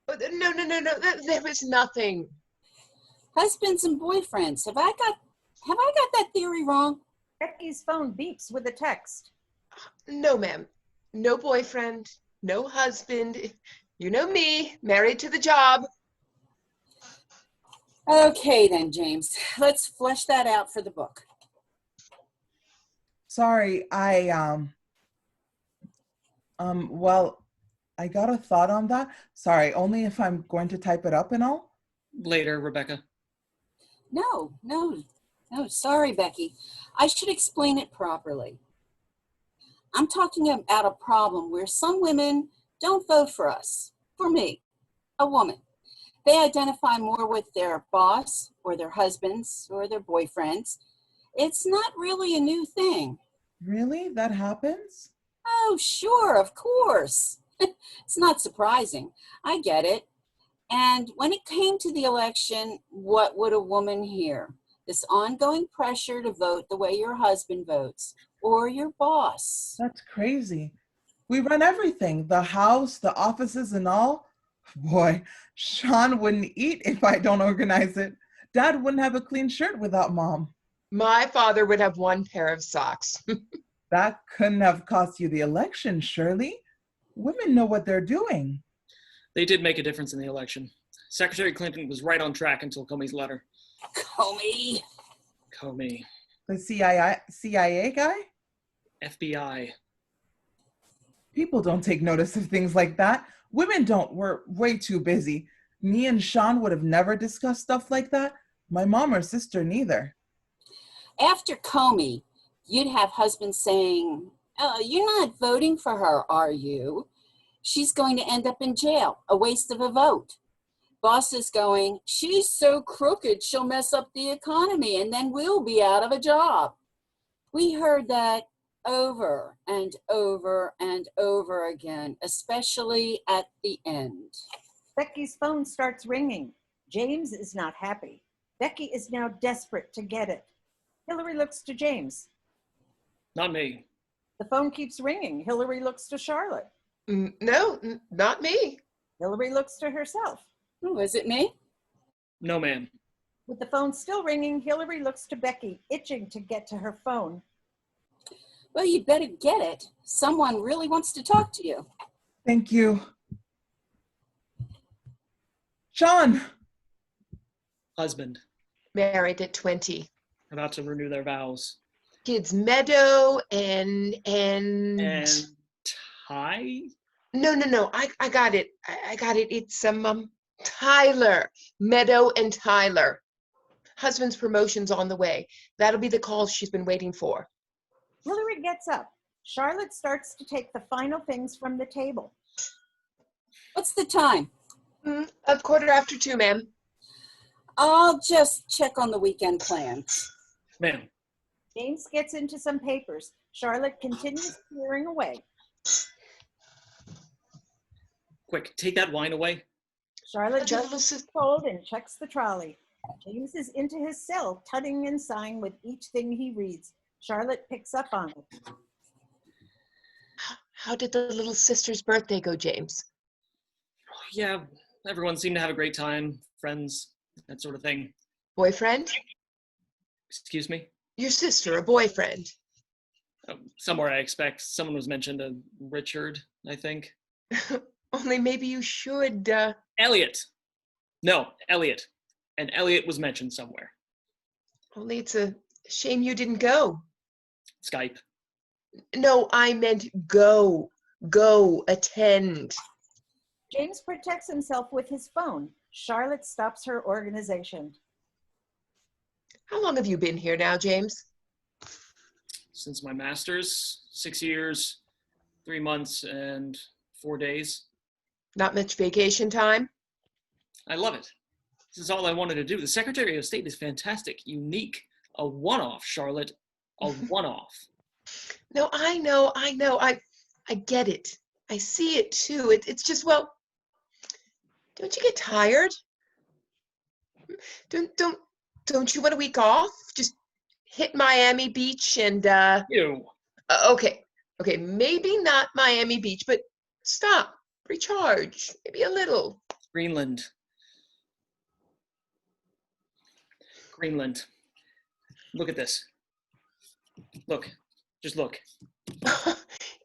No. There was nothing. Husbands and boyfriends. Have I got that theory wrong? Becky's phone beeps with a text. No, ma'am. No boyfriend, no husband. You know me, married to the job. Okay then, James. Let's flesh that out for the book. Sorry, well, I got a thought on that. Sorry, only if I'm going to type it up and all. Later, Rebecca. No, sorry, Becky. I should explain it properly. I'm talking about a problem where some women don't vote for us, for me, a woman. They identify more with their boss or their husbands or their boyfriends. It's not really a new thing. Really? That happens? Oh, sure, of course. It's not surprising. I get it. And when it came to the election, what would a woman hear? This ongoing pressure to vote the way your husband votes or your boss. That's crazy. We run everything, the house, the offices and all. Boy, Sean wouldn't eat if I don't organize it. Dad wouldn't have a clean shirt without Mom. My father would have one pair of socks. That couldn't have cost you the election, Shirley. Women know what they're doing. They did make a difference in the election. Secretary Clinton was right on track until Comey's letter. Comey. The CIA guy? FBI. People don't take notice of things like that. Women don't. We're way too busy. Me and Sean would have never discussed stuff like that. My mom or sister neither. After Comey, you'd have husbands saying, "Oh, you're not voting for her, are you? She's going to end up in jail, a waste of a vote." Bosses going, "She's so crooked, she'll mess up the economy and then we'll be out of a job." We heard that over and over and over again, especially at the end. Becky's phone starts ringing. James is not happy. Becky is now desperate to get it. Hilary looks to James. Not me. The phone keeps ringing. Hilary looks to Charlotte. No, not me. Hilary looks to herself. Oh, is it me? No, ma'am. With the phone still ringing, Hilary looks to Becky, itching to get to her phone. Well, you better get it. Someone really wants to talk to you. Thank you. Sean! Husband. Married at 20. About to renew their vows. Kids Meadow and And Ty? No. I got it. I got it. It's Tyler. Meadow and Tyler. Husband's promotion's on the way. That'll be the call she's been waiting for. Hilary gets up. Charlotte starts to take the final things from the table. What's the time? 2:15, ma'am. I'll just check on the weekend plans. Ma'am. James gets into some papers. Charlotte continues clearing away. Quick, take that wine away. Charlotte That's a does little sis- fold and checks the trolley. James is into his cell, tutting and sighing with each thing he reads. Charlotte picks up on it. How did the little sister's birthday go, James? Yeah, everyone seemed to have a great time. Friends, that sort of thing. Boyfriend? Excuse me? Your sister, a boyfriend. Somewhere I expect. Someone was mentioned, Richard, I think. Only maybe you should, Elliot. No, Elliot. And Elliot was mentioned somewhere. only it's a shame you didn't go. Skype. No, I meant go. Go, attend. James protects himself with his phone. Charlotte stops her organization. How long have you been here now, James? Since my master's, 6 years, 3 months, and 4 days. Not much vacation time? I love it. This is all I wanted to do. The Secretary of State is fantastic, unique, a one-off, Charlotte, a one-off. No, I know. I get it. I see it too. It's just, well, don't you get tired? Don't you want a week off? Just hit Miami Beach and Ew. okay, maybe not Miami Beach, but stop, recharge, maybe a little. Greenland. Greenland. Look at this. Look. Just look.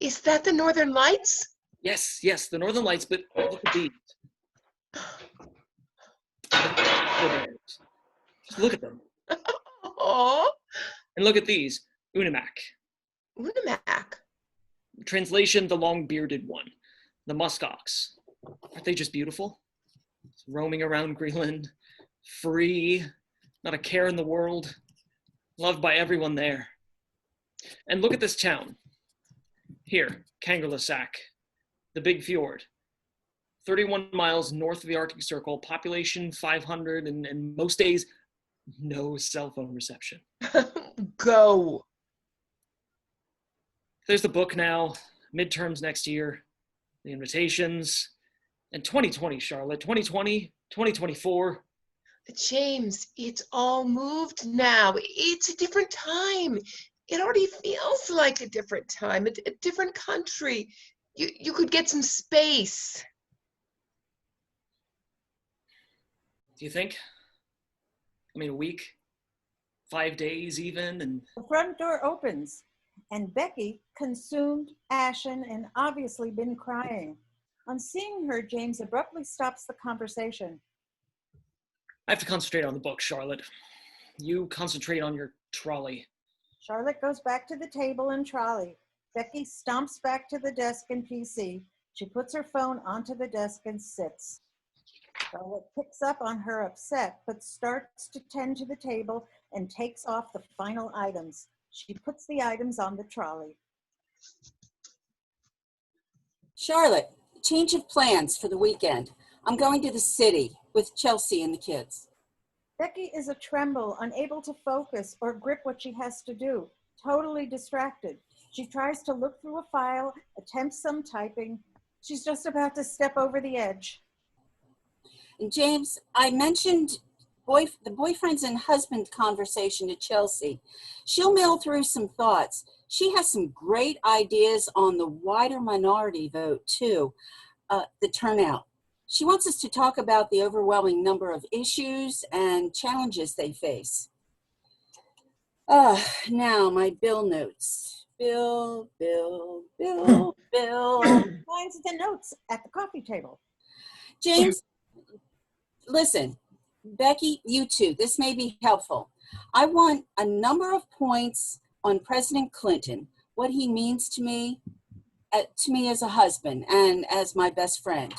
Is that the Northern Lights? Yes, the Northern Lights, but look at these. Just look at them. Oh, And look at these. Unimak. Unimak. Translation, the long-bearded one. The muskox. Aren't they just beautiful? Roaming around Greenland. Free. Not a care in the world. Loved by everyone there. And look at this town. Here, Kangerlussuaq. The big fjord. 31 miles north of the Arctic Circle. Population 500 and most days, no cell phone reception. Go. There's the book now, midterms next year, the invitations, and 2020, Charlotte, 2020, 2024. James, it's all moved now. It's a different time. It already feels like a different time, a different country. You could get some space. Do you think? I mean, a week, 5 days even, and The front door opens, and Becky, consumed, ashen, and obviously been crying. On seeing her, James abruptly stops the conversation. I have to concentrate on the book, Charlotte. You concentrate on your trolley. Charlotte goes back to the table and trolley. Becky stomps back to the desk and PC. She puts her phone onto the desk and sits. Charlotte picks up on her upset, but starts to tend to the table and takes off the final items. She puts the items on the trolley. Charlotte, change of plans for the weekend. I'm going to the city with Chelsea and the kids. Becky is a tremble, unable to focus or grip what she has to do, totally distracted. She tries to look through a file, attempts some typing. She's just about to step over the edge. And James, I mentioned the boyfriends and husband conversation to Chelsea. She'll mail through some thoughts. She has some great ideas on the wider minority vote too, the turnout. She wants us to talk about the overwhelming number of issues and challenges they face. Now my bill notes. Bill. Finds the notes at the coffee table. James, listen, Becky, you too, this may be helpful. I want a number of points on President Clinton, what he means to me as a husband and as my best friend.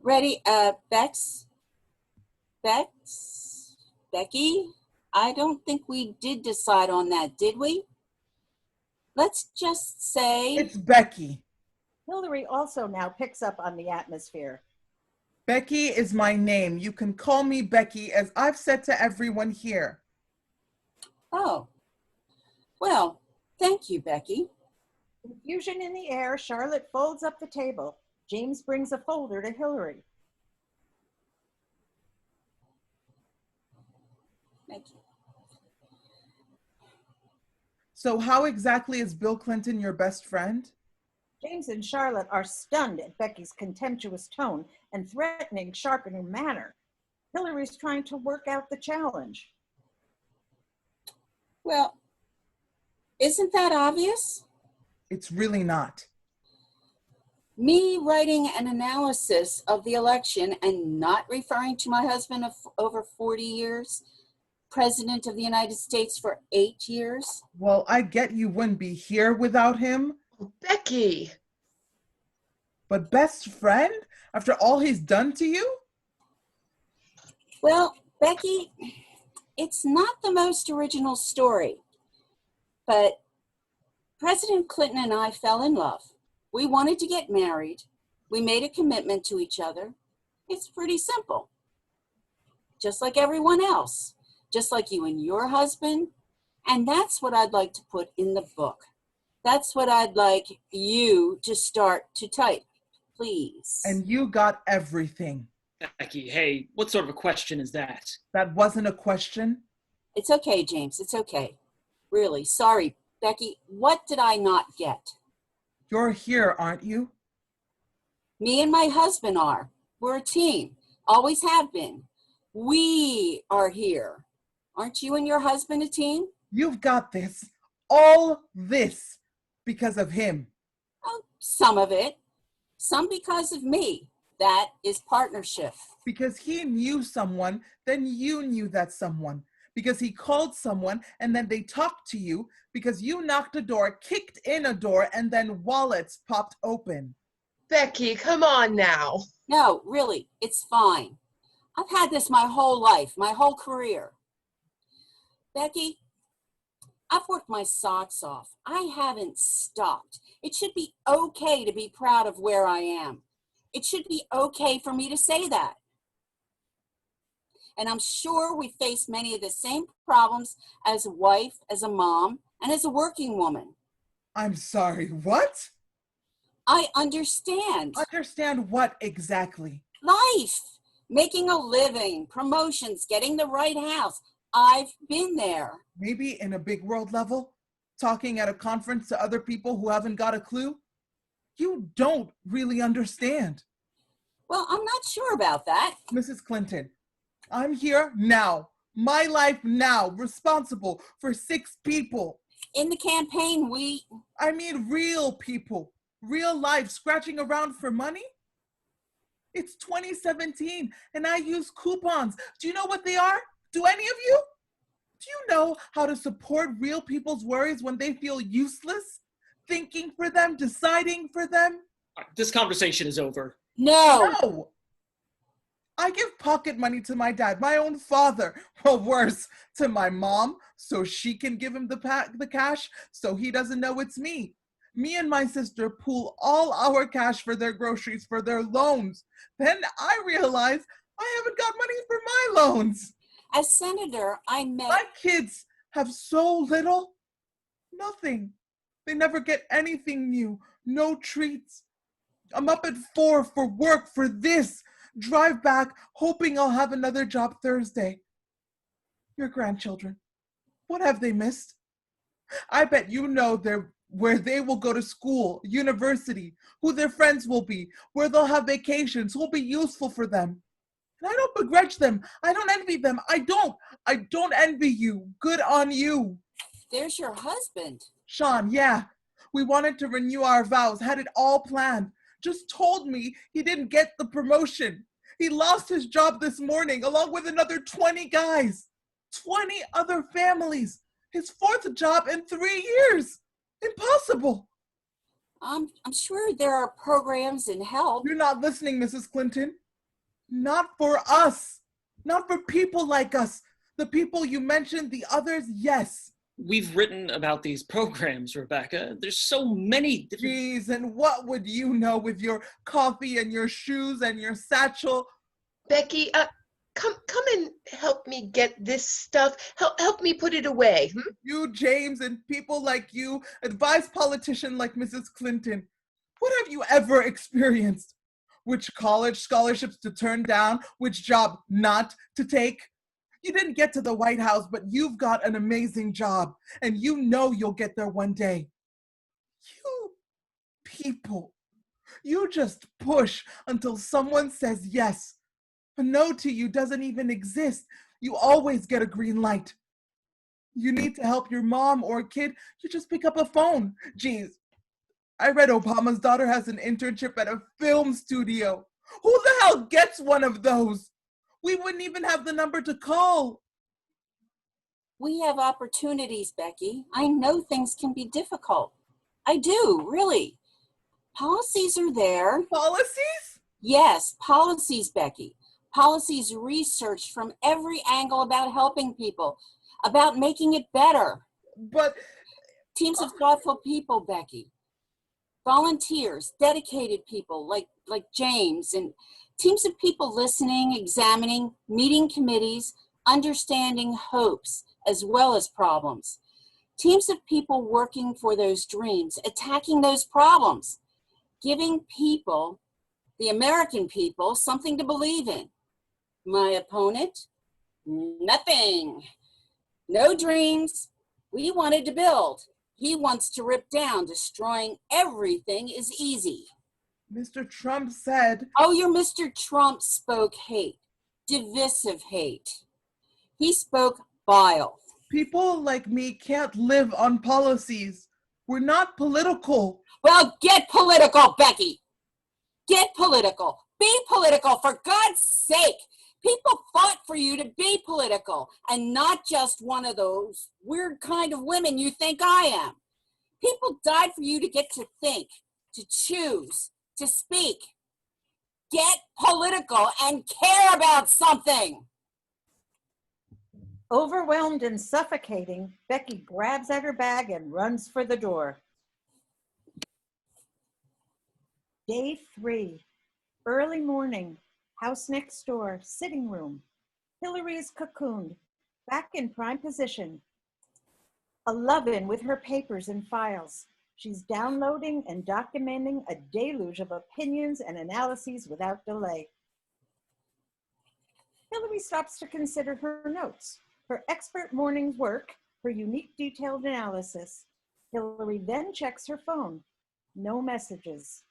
Ready, Becky, I don't think we did decide on that, did we? Let's just say... It's Becky. Hilary also now picks up on the atmosphere. Becky is my name. You can call me Becky, as I've said to everyone here. Oh, well, thank you, Becky. Confusion in the air, Charlotte folds up the table. James brings a folder to Hilary. Thank you. So how exactly is Bill Clinton your best friend? James and Charlotte are stunned at Becky's contemptuous tone and threatening, sharpening manner. Hilary's trying to work out the challenge. Well, isn't that obvious? It's really not. Me writing an analysis of the election and not referring to my husband of over 40 years, President of the United States for 8 years. Well, I get you wouldn't be here without him, Becky, but best friend? After all he's done to you? Well, Becky, it's not the most original story, but President Clinton and I fell in love. We wanted to get married. We made a commitment to each other. It's pretty simple. Just like everyone else, just like you and your husband. And that's what I'd like to put in the book. That's what I'd like you to start to type, please. And you got everything. Becky, hey, what sort of a question is that? That wasn't a question. It's okay, James, it's okay. Really, sorry. Becky, what did I not get? You're here, aren't you? Me and my husband are. We're a team. Always have been. We are here. Aren't you and your husband a team? You've got this. All this because of him. Oh, some of it. Some because of me. That is partnership. Because he knew someone, then you knew that someone. Because he called someone and then they talked to you. Because you knocked a door, kicked in a door, and then wallets popped open. Becky, come on now. No, really, it's fine. I've had this my whole life, my whole career. Becky, I've worked my socks off. I haven't stopped. It should be okay to be proud of where I am. It should be okay for me to say that. And I'm sure we face many of the same problems as a wife, as a mom, and as a working woman. I'm sorry, what? I understand. Understand what exactly? Life, making a living, promotions, getting the right house. I've been there. Maybe in a big world level, talking at a conference to other people who haven't got a clue? You don't really understand. Well, I'm not sure about that. Mrs. Clinton, I'm here now. My life now, responsible for 6 people. In the campaign, I mean real people. Real life scratching around for money? It's 2017 and I use coupons. Do you know what they are? Do any of you? Do you know how to support real people's worries when they feel useless? Thinking for them, deciding for them? This conversation is over. No. I give pocket money to my dad, my own father. Well, worse, to my mom, so she can give him the cash, so he doesn't know it's me. Me and my sister pool all our cash for their groceries, for their loans. Then I realize I haven't got money for my loans. As senator, I met... My kids have so little. Nothing. They never get anything new. No treats. I'm up at 4 for work for this. Drive back, hoping I'll have another job Thursday. Your grandchildren, what have they missed? I bet you know where they will go to school, university, who their friends will be, where they'll have vacations, who will be useful for them. And I don't begrudge them. I don't envy them. I don't envy you. Good on you. There's your husband. Sean, yeah. We wanted to renew our vows, had it all planned. Just told me he didn't get the promotion. He lost his job this morning along with another 20 guys. 20 other families. His 4th job in 3 years. Impossible. I'm sure there are programs and help. You're not listening, Mrs. Clinton. Not for us. Not for people like us. The people you mentioned, the others, yes. We've written about these programs, Rebecca. There's so many different... Geez, and what would you know with your coffee and your shoes and your satchel? Becky, come and help me get this stuff. Help me put it away. You, James, and people like you advise politicians like Mrs. Clinton. What have you ever experienced? Which college scholarships to turn down? Which job not to take? You didn't get to the White House, but you've got an amazing job, and you know you'll get there one day. You people, you just push until someone says yes. A no to you doesn't even exist. You always get a green light. You need to help your mom or a kid, you just pick up a phone. Geez, I read Obama's daughter has an internship at a film studio. Who the hell gets one of those? We wouldn't even have the number to call. We have opportunities, Becky. I know things can be difficult. I do, really. Policies are there. Policies? Yes, policies, Becky. Policies researched from every angle about helping people, about making it better. But Teams of thoughtful people, Becky. Volunteers, dedicated people like James, and teams of people listening, examining, meeting committees, understanding hopes as well as problems. Teams of people working for those dreams, attacking those problems, giving people, the American people, something to believe in. My opponent, nothing. No dreams. We wanted to build. He wants to rip down. Destroying everything is easy. Mr. Trump said... Oh, your Mr. Trump spoke hate, divisive hate. He spoke bile. People like me can't live on policies. We're not political. Well, get political, Becky. Get political. Be political, for God's sake. People fought for you to be political and not just one of those weird kind of women you think I am. People died for you to get to think, to choose, to speak. Get political and care about something. Overwhelmed and suffocating, Becky grabs at her bag and runs for the door. Day 3, early morning, house next door, sitting room. Hilary is cocooned, back in prime position. A love-in with her papers and files. She's downloading and documenting a deluge of opinions and analyses without delay. Hilary stops to consider her notes, her expert morning's work, her unique detailed analysis. Hilary then checks her phone. No messages.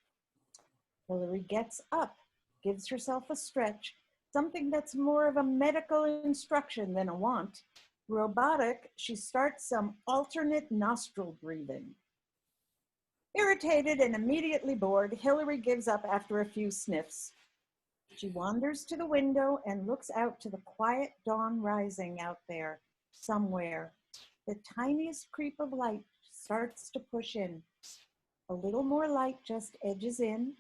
Hilary gets up, gives herself a stretch, something that's more of a medical instruction than a want. Robotic, she starts some alternate nostril breathing. Irritated and immediately bored, Hilary gives up after a few sniffs. She wanders to the window and looks out to the quiet dawn rising out there, somewhere. The tiniest creep of light starts to push in. A little more light just edges in.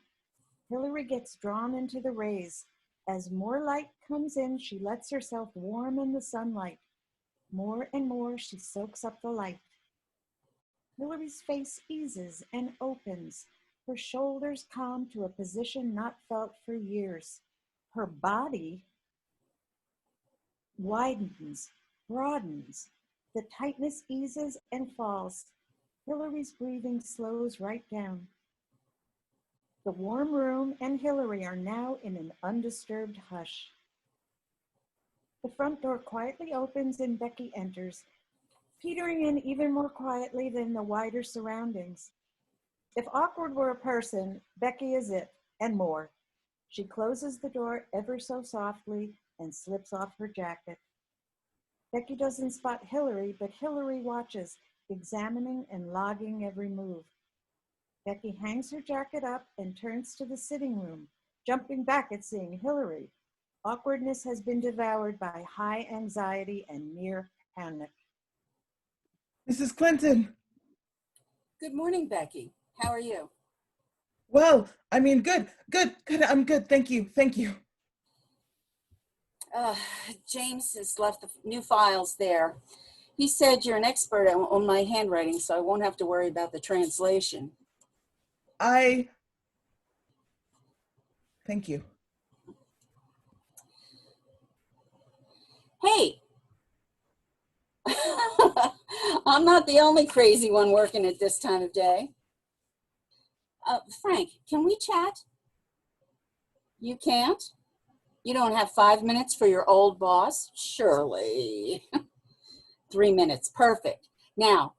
Hilary gets drawn into the rays. As more light comes in, she lets herself warm in the sunlight. More and more, she soaks up the light. Hilary's face eases and opens. Her shoulders calm to a position not felt for years. Her body widens, broadens. The tightness eases and falls. Hilary's breathing slows right down. The warm room and Hilary are now in an undisturbed hush. The front door quietly opens and Becky enters, petering in even more quietly than the wider surroundings. If awkward were a person, Becky is it, and more. She closes the door ever so softly and slips off her jacket. Becky doesn't spot Hilary, but Hilary watches, examining and logging every move. Becky hangs her jacket up and turns to the sitting room, jumping back at seeing Hilary. Awkwardness has been devoured by high anxiety and near panic. Mrs. Clinton. Good morning, Becky. How are you? Well, I mean, good. I'm good. Thank you. James has left the new files there. He said you're an expert on my handwriting, so I won't have to worry about the translation. Thank you. Hey, I'm not the only crazy one working at this time of day. Frank, can we chat? You can't? You don't have 5 minutes for your old boss? Surely. 3 minutes, perfect. Now,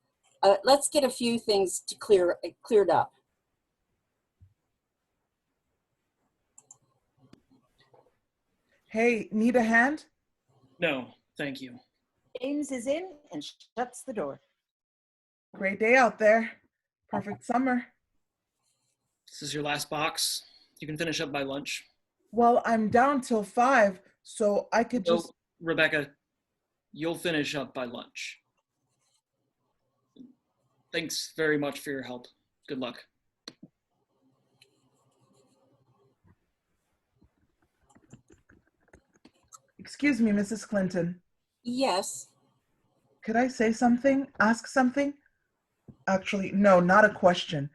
let's get a few things to cleared up. Hey, need a hand? No, thank you. James is in and shuts the door. Great day out there. Perfect summer. This is your last box. You can finish up by lunch. Well, I'm down till 5, so I could So, just... Rebecca, you'll finish up by lunch. Thanks very much for your help. Good luck. Excuse me, Mrs. Clinton. Yes. Could I say something? Ask something? Actually, no, not a question.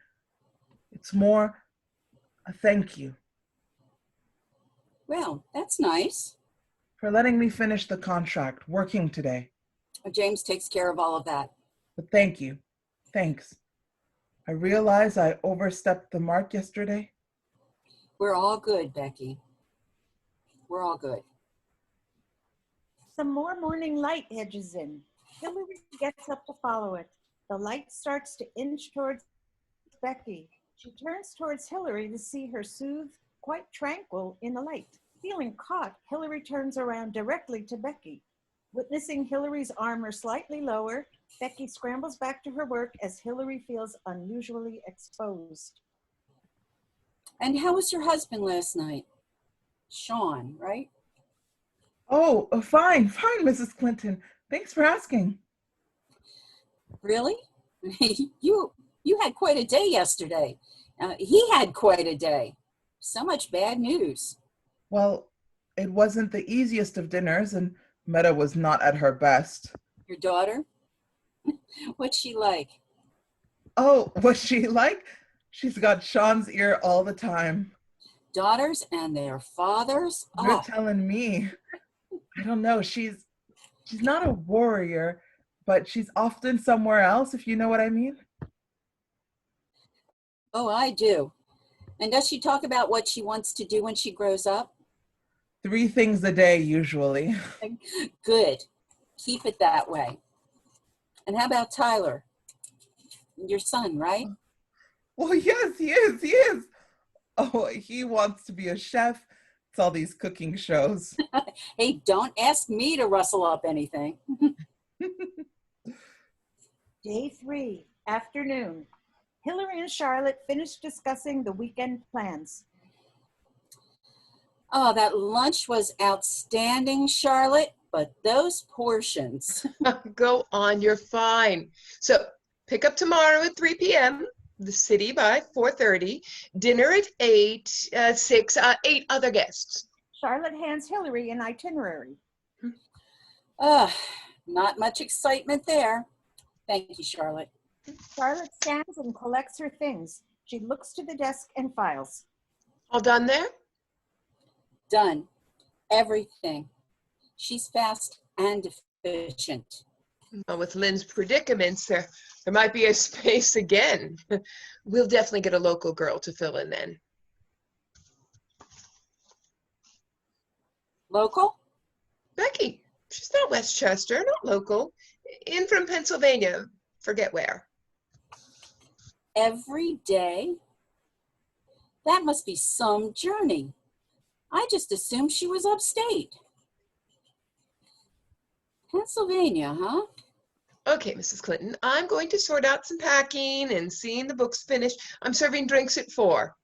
It's more a thank you Well, that's nice. for letting me finish the contract, working today. James takes care of all of that. But thank you. Thanks. I realize I overstepped the mark yesterday. We're all good, Becky. We're all good. Some more morning light edges in. Hilary gets up to follow it. The light starts to inch towards Becky. She turns towards Hilary to see her soothed, quite tranquil in the light. Feeling caught, Hilary turns around directly to Becky. Witnessing Hilary's armor slightly lower, Becky scrambles back to her work as Hilary feels unusually exposed. And how was your husband last night? Sean, right? Oh, fine, Mrs. Clinton. Thanks for asking. Really? You had quite a day yesterday. He had quite a day. So much bad news. Well, it wasn't the easiest of dinners, and Meta was not at her best. Your daughter? What's she like? Oh, what's she like? She's got Sean's ear all the time. Daughters and their fathers? You're Oh, telling me. I don't know. She's not a warrior, but she's often somewhere else, if you know what I mean. oh, I do. And does she talk about what she wants to do when she grows up? 3 things a day, usually. Good. Keep it that way. And how about Tyler? Your son, right? Well, yes, he is. Oh, he wants to be a chef. It's all these cooking shows. Hey, don't ask me to rustle up anything. Day 3, afternoon. Hilary and Charlotte finish discussing the weekend plans. Oh, that lunch was outstanding, Charlotte, but those portions. Go on, you're fine. So pick up tomorrow at 3 p.m., the city by 4:30, dinner at 8, 8 other guests. Charlotte hands Hilary an itinerary. Not much excitement there. Thank you, Charlotte. Charlotte stands and collects her things. She looks to the desk and files. All done there? Done. Everything. She's fast and efficient. Well, with Lynn's predicaments, there might be a space again. We'll definitely get a local girl to fill in then. Local? Becky, she's not Westchester, not local. In from Pennsylvania, forget where. Every day? That must be some journey. I just assumed she was upstate. Pennsylvania, huh? Okay, Mrs. Clinton, I'm going to sort out some packing and seeing the books finished. I'm serving drinks at 4.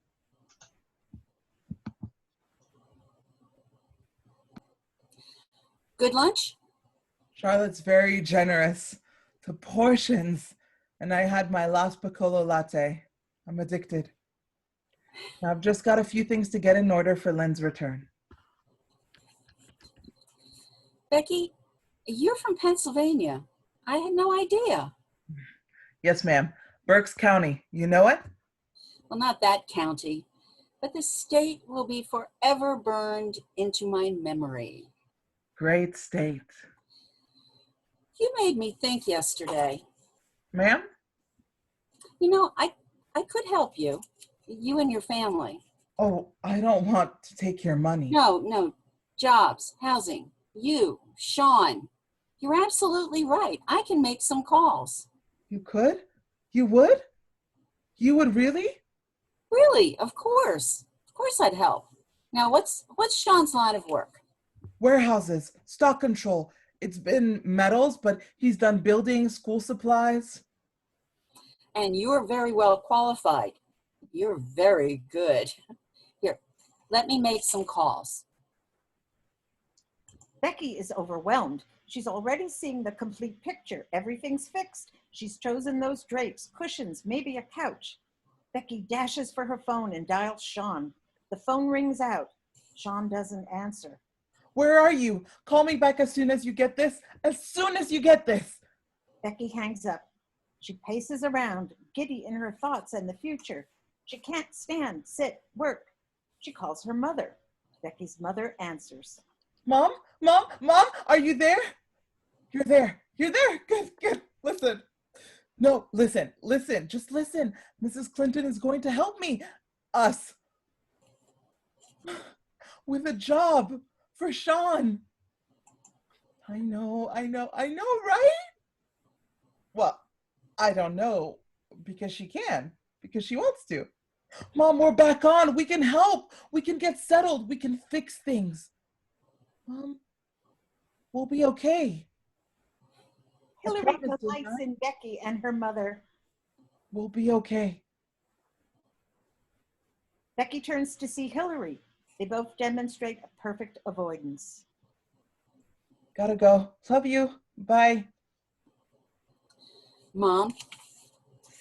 Good lunch? Charlotte's very generous. The portions. And I had my last piccolo latte. I'm addicted. I've just got a few things to get in order for Lynn's return. Becky, you're from Pennsylvania. I had no idea. Yes, ma'am. Berks County. You know it? Well, not that county, but the state will be forever burned into my memory. Great state. You made me think yesterday. Ma'am? You know, I could help you. You and your family. Oh, I don't want to take your money. No. Jobs, housing, you, Sean. You're absolutely right. I can make some calls. You could? You would? You would really? Really, of course. Of course I'd help. Now, what's Sean's line of work? Warehouses, stock control. It's been metals, but he's done building, school supplies. And you're very well qualified. You're very good. Here, let me make some calls. Becky is overwhelmed. She's already seeing the complete picture. Everything's fixed. She's chosen those drapes, cushions, maybe a couch. Becky dashes for her phone and dials Sean. The phone rings out. Sean doesn't answer. Where are you? Call me back as soon as you get this. As soon as you get this. Becky hangs up. She paces around, giddy in her thoughts and the future. She can't stand, sit, work. She calls her mother. Becky's mother answers. Mom, Mom, Mom, are you there? You're there. You're there. Good, good. Listen. No, listen, just listen. Mrs. Clinton is going to help me. Us. With a job for Sean. I know, right? Well, I don't know because she can, because she wants to. Mom, we're back on. We can help. We can get settled. We can fix things. Mom, we'll be okay. Hilary delights in Becky and her mother. We'll be okay. Becky turns to see Hilary. They both demonstrate a perfect avoidance. Gotta go. Love you. Bye. Mom,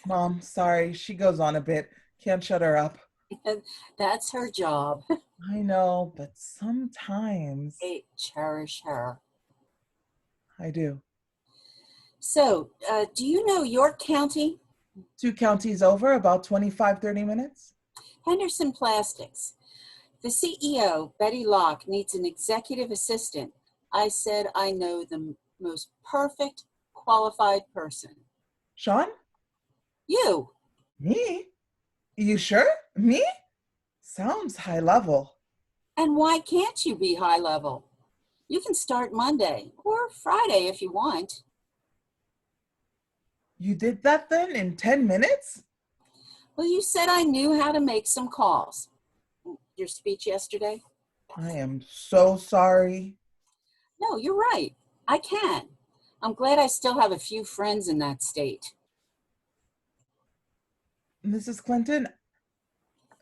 Mom, sorry. She goes on a bit. Can't shut her up. that's her job. I know, but sometimes I cherish her. I do. So, do you know York County? 2 counties over, about 25, 30 minutes. Henderson Plastics. The CEO, Betty Locke, needs an executive assistant. I said I know the most perfect, qualified person. Sean? You. Me? You sure? Me? Sounds high level. And why can't you be high level? You can start Monday or Friday if you want. You did that then in 10 minutes? Well, you said I knew how to make some calls. Your speech yesterday? I am so sorry. No, you're right. I can. I'm glad I still have a few friends in that state. Mrs. Clinton,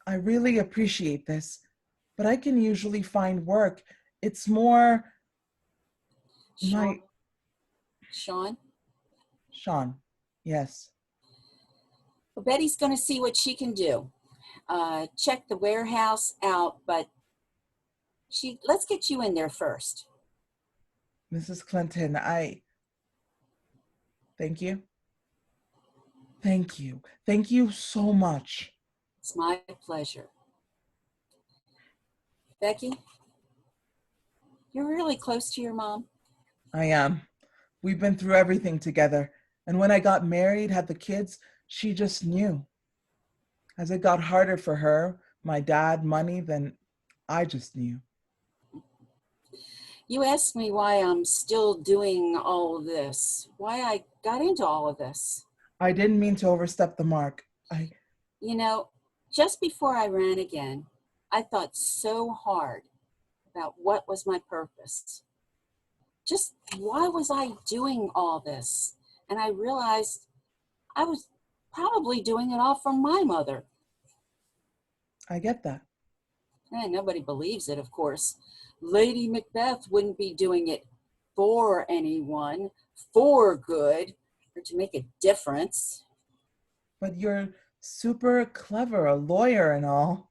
I really appreciate this, but I can usually find work. It's more Sean? Sean, yes. Well, Betty's going to see what she can do. Check the warehouse out, but let's get you in there first. Mrs. Clinton, thank you. Thank you. Thank you so much. It's my pleasure. Becky, you're really close to your mom. I am. We've been through everything together. And when I got married, had the kids, she just knew. As it got harder for her, my dad, money, then I just knew. You asked me why I'm still doing all of this, why I got into all of this. I didn't mean to overstep the mark. You know, just before I ran again, I thought so hard about what was my purpose. Just why was I doing all this? And I realized I was probably doing it all from my mother. I get that. And nobody believes it, of course. Lady Macbeth wouldn't be doing it for anyone, for good, or to make a difference. But you're super clever, a lawyer and all.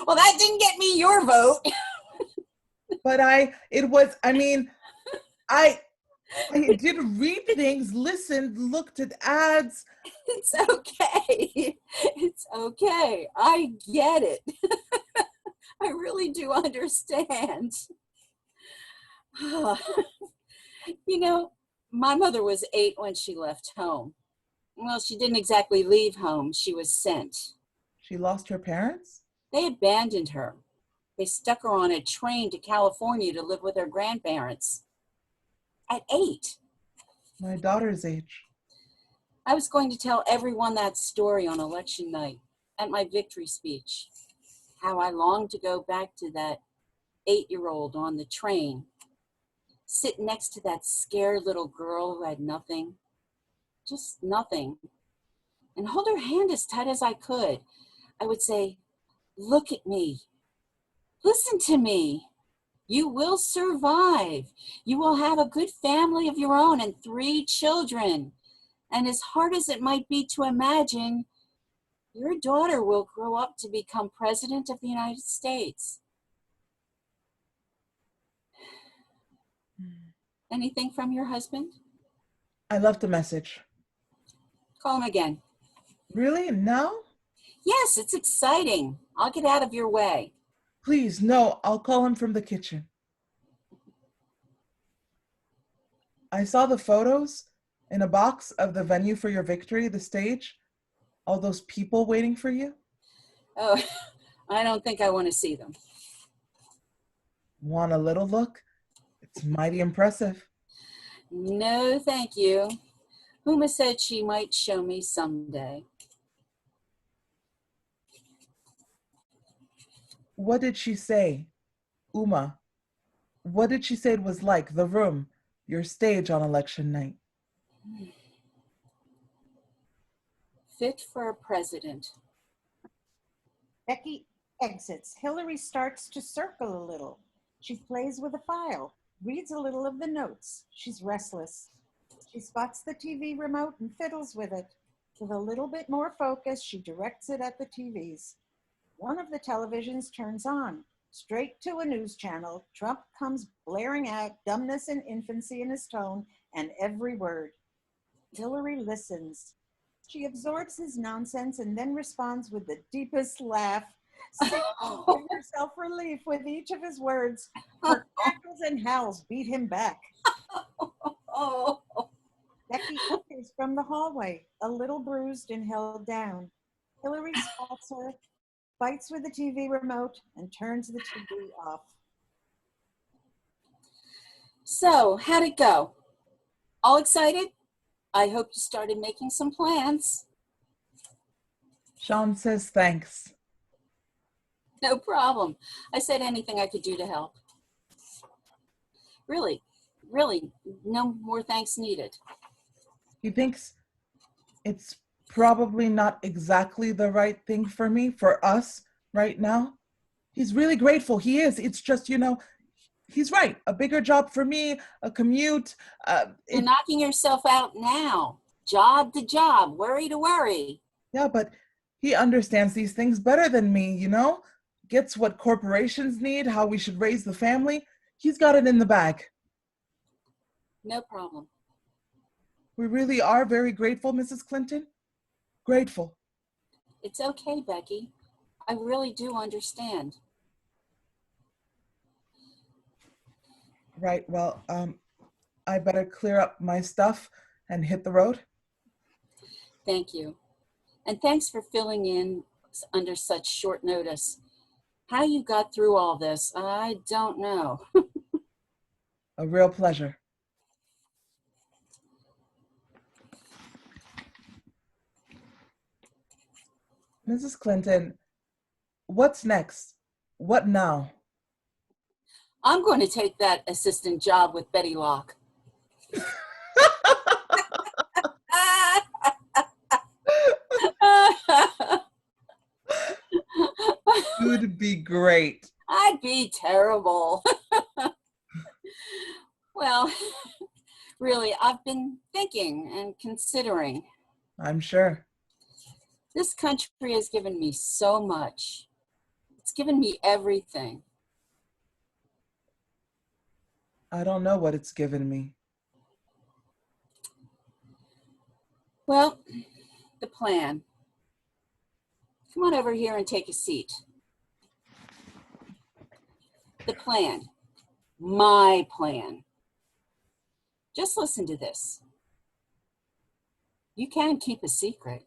Well, that didn't get me your vote. But I did read things, listened, looked at ads. It's okay. It's okay. I get it. I really do understand. You know, my mother was 8 when she left home. Well, she didn't exactly leave home. She was sent. She lost her parents? They abandoned her. They stuck her on a train to California to live with her grandparents. At 8. My daughter's age. I was going to tell everyone that story on election night at my victory speech. How I longed to go back to that 8-year-old on the train, sit next to that scared little girl who had nothing. just nothing, and hold her hand as tight as I could. I would say, look at me. Listen to me. You will survive. You will have a good family of your own and 3 children. And as hard as it might be to imagine, your daughter will grow up to become President of the United States. Anything from your husband? I left a message. Call him again. Really? Now? Yes, it's exciting. I'll get out of your way. Please, no, I'll call him from the kitchen. I saw the photos in a box of the venue for your victory, the stage. All those people waiting for you. Oh, I don't think I want to see them. Want a little look? It's mighty impressive. No, thank you. Uma said she might show me someday. What did she say? Uma, what did she say it was like, the room, your stage on election night? Fit for a president. Becky exits. Hilary starts to circle a little. She plays with a file, reads a little of the notes. She's restless. She spots the TV remote and fiddles with it. With a little bit more focus, she directs it at the TVs. One of the televisions turns on. Straight to a news channel, Trump comes blaring out dumbness and infancy in his tone and every word. Hilary listens. She absorbs his nonsense and then responds with the deepest laugh, giving herself relief with each of his words. Her cackles and howls beat him back. Oh. Becky enters from the hallway, a little bruised and held down. Hilary spots her, fights with the TV remote, and turns the TV off. So, how'd it go? All excited? I hope you started making some plans. Sean says thanks. No problem. I said anything I could do to help. Really, no more thanks needed. He thinks it's probably not exactly the right thing for me, for us right now. He's really grateful. He is. It's just, he's right. A bigger job for me, a commute. You're knocking yourself out now. Job to job, worry to worry. Yeah, but he understands these things better than me, Gets what corporations need, how we should raise the family. He's got it in the bag. No problem. We really are very grateful, Mrs. Clinton. Grateful. It's okay, Becky. I really do understand. Right, well, I better clear up my stuff and hit the road. Thank you. And thanks for filling in under such short notice. How you got through all this, I don't know. A real pleasure. Mrs. Clinton, what's next? What now? I'm going to take that assistant job with Betty Locke. You'd be great. I'd be terrible. Well, really, I've been thinking and considering. I'm sure. This country has given me so much. It's given me everything. I don't know what it's given me. Well, the plan. Come on over here and take a seat. The plan. My plan. Just listen to this. You can keep a secret.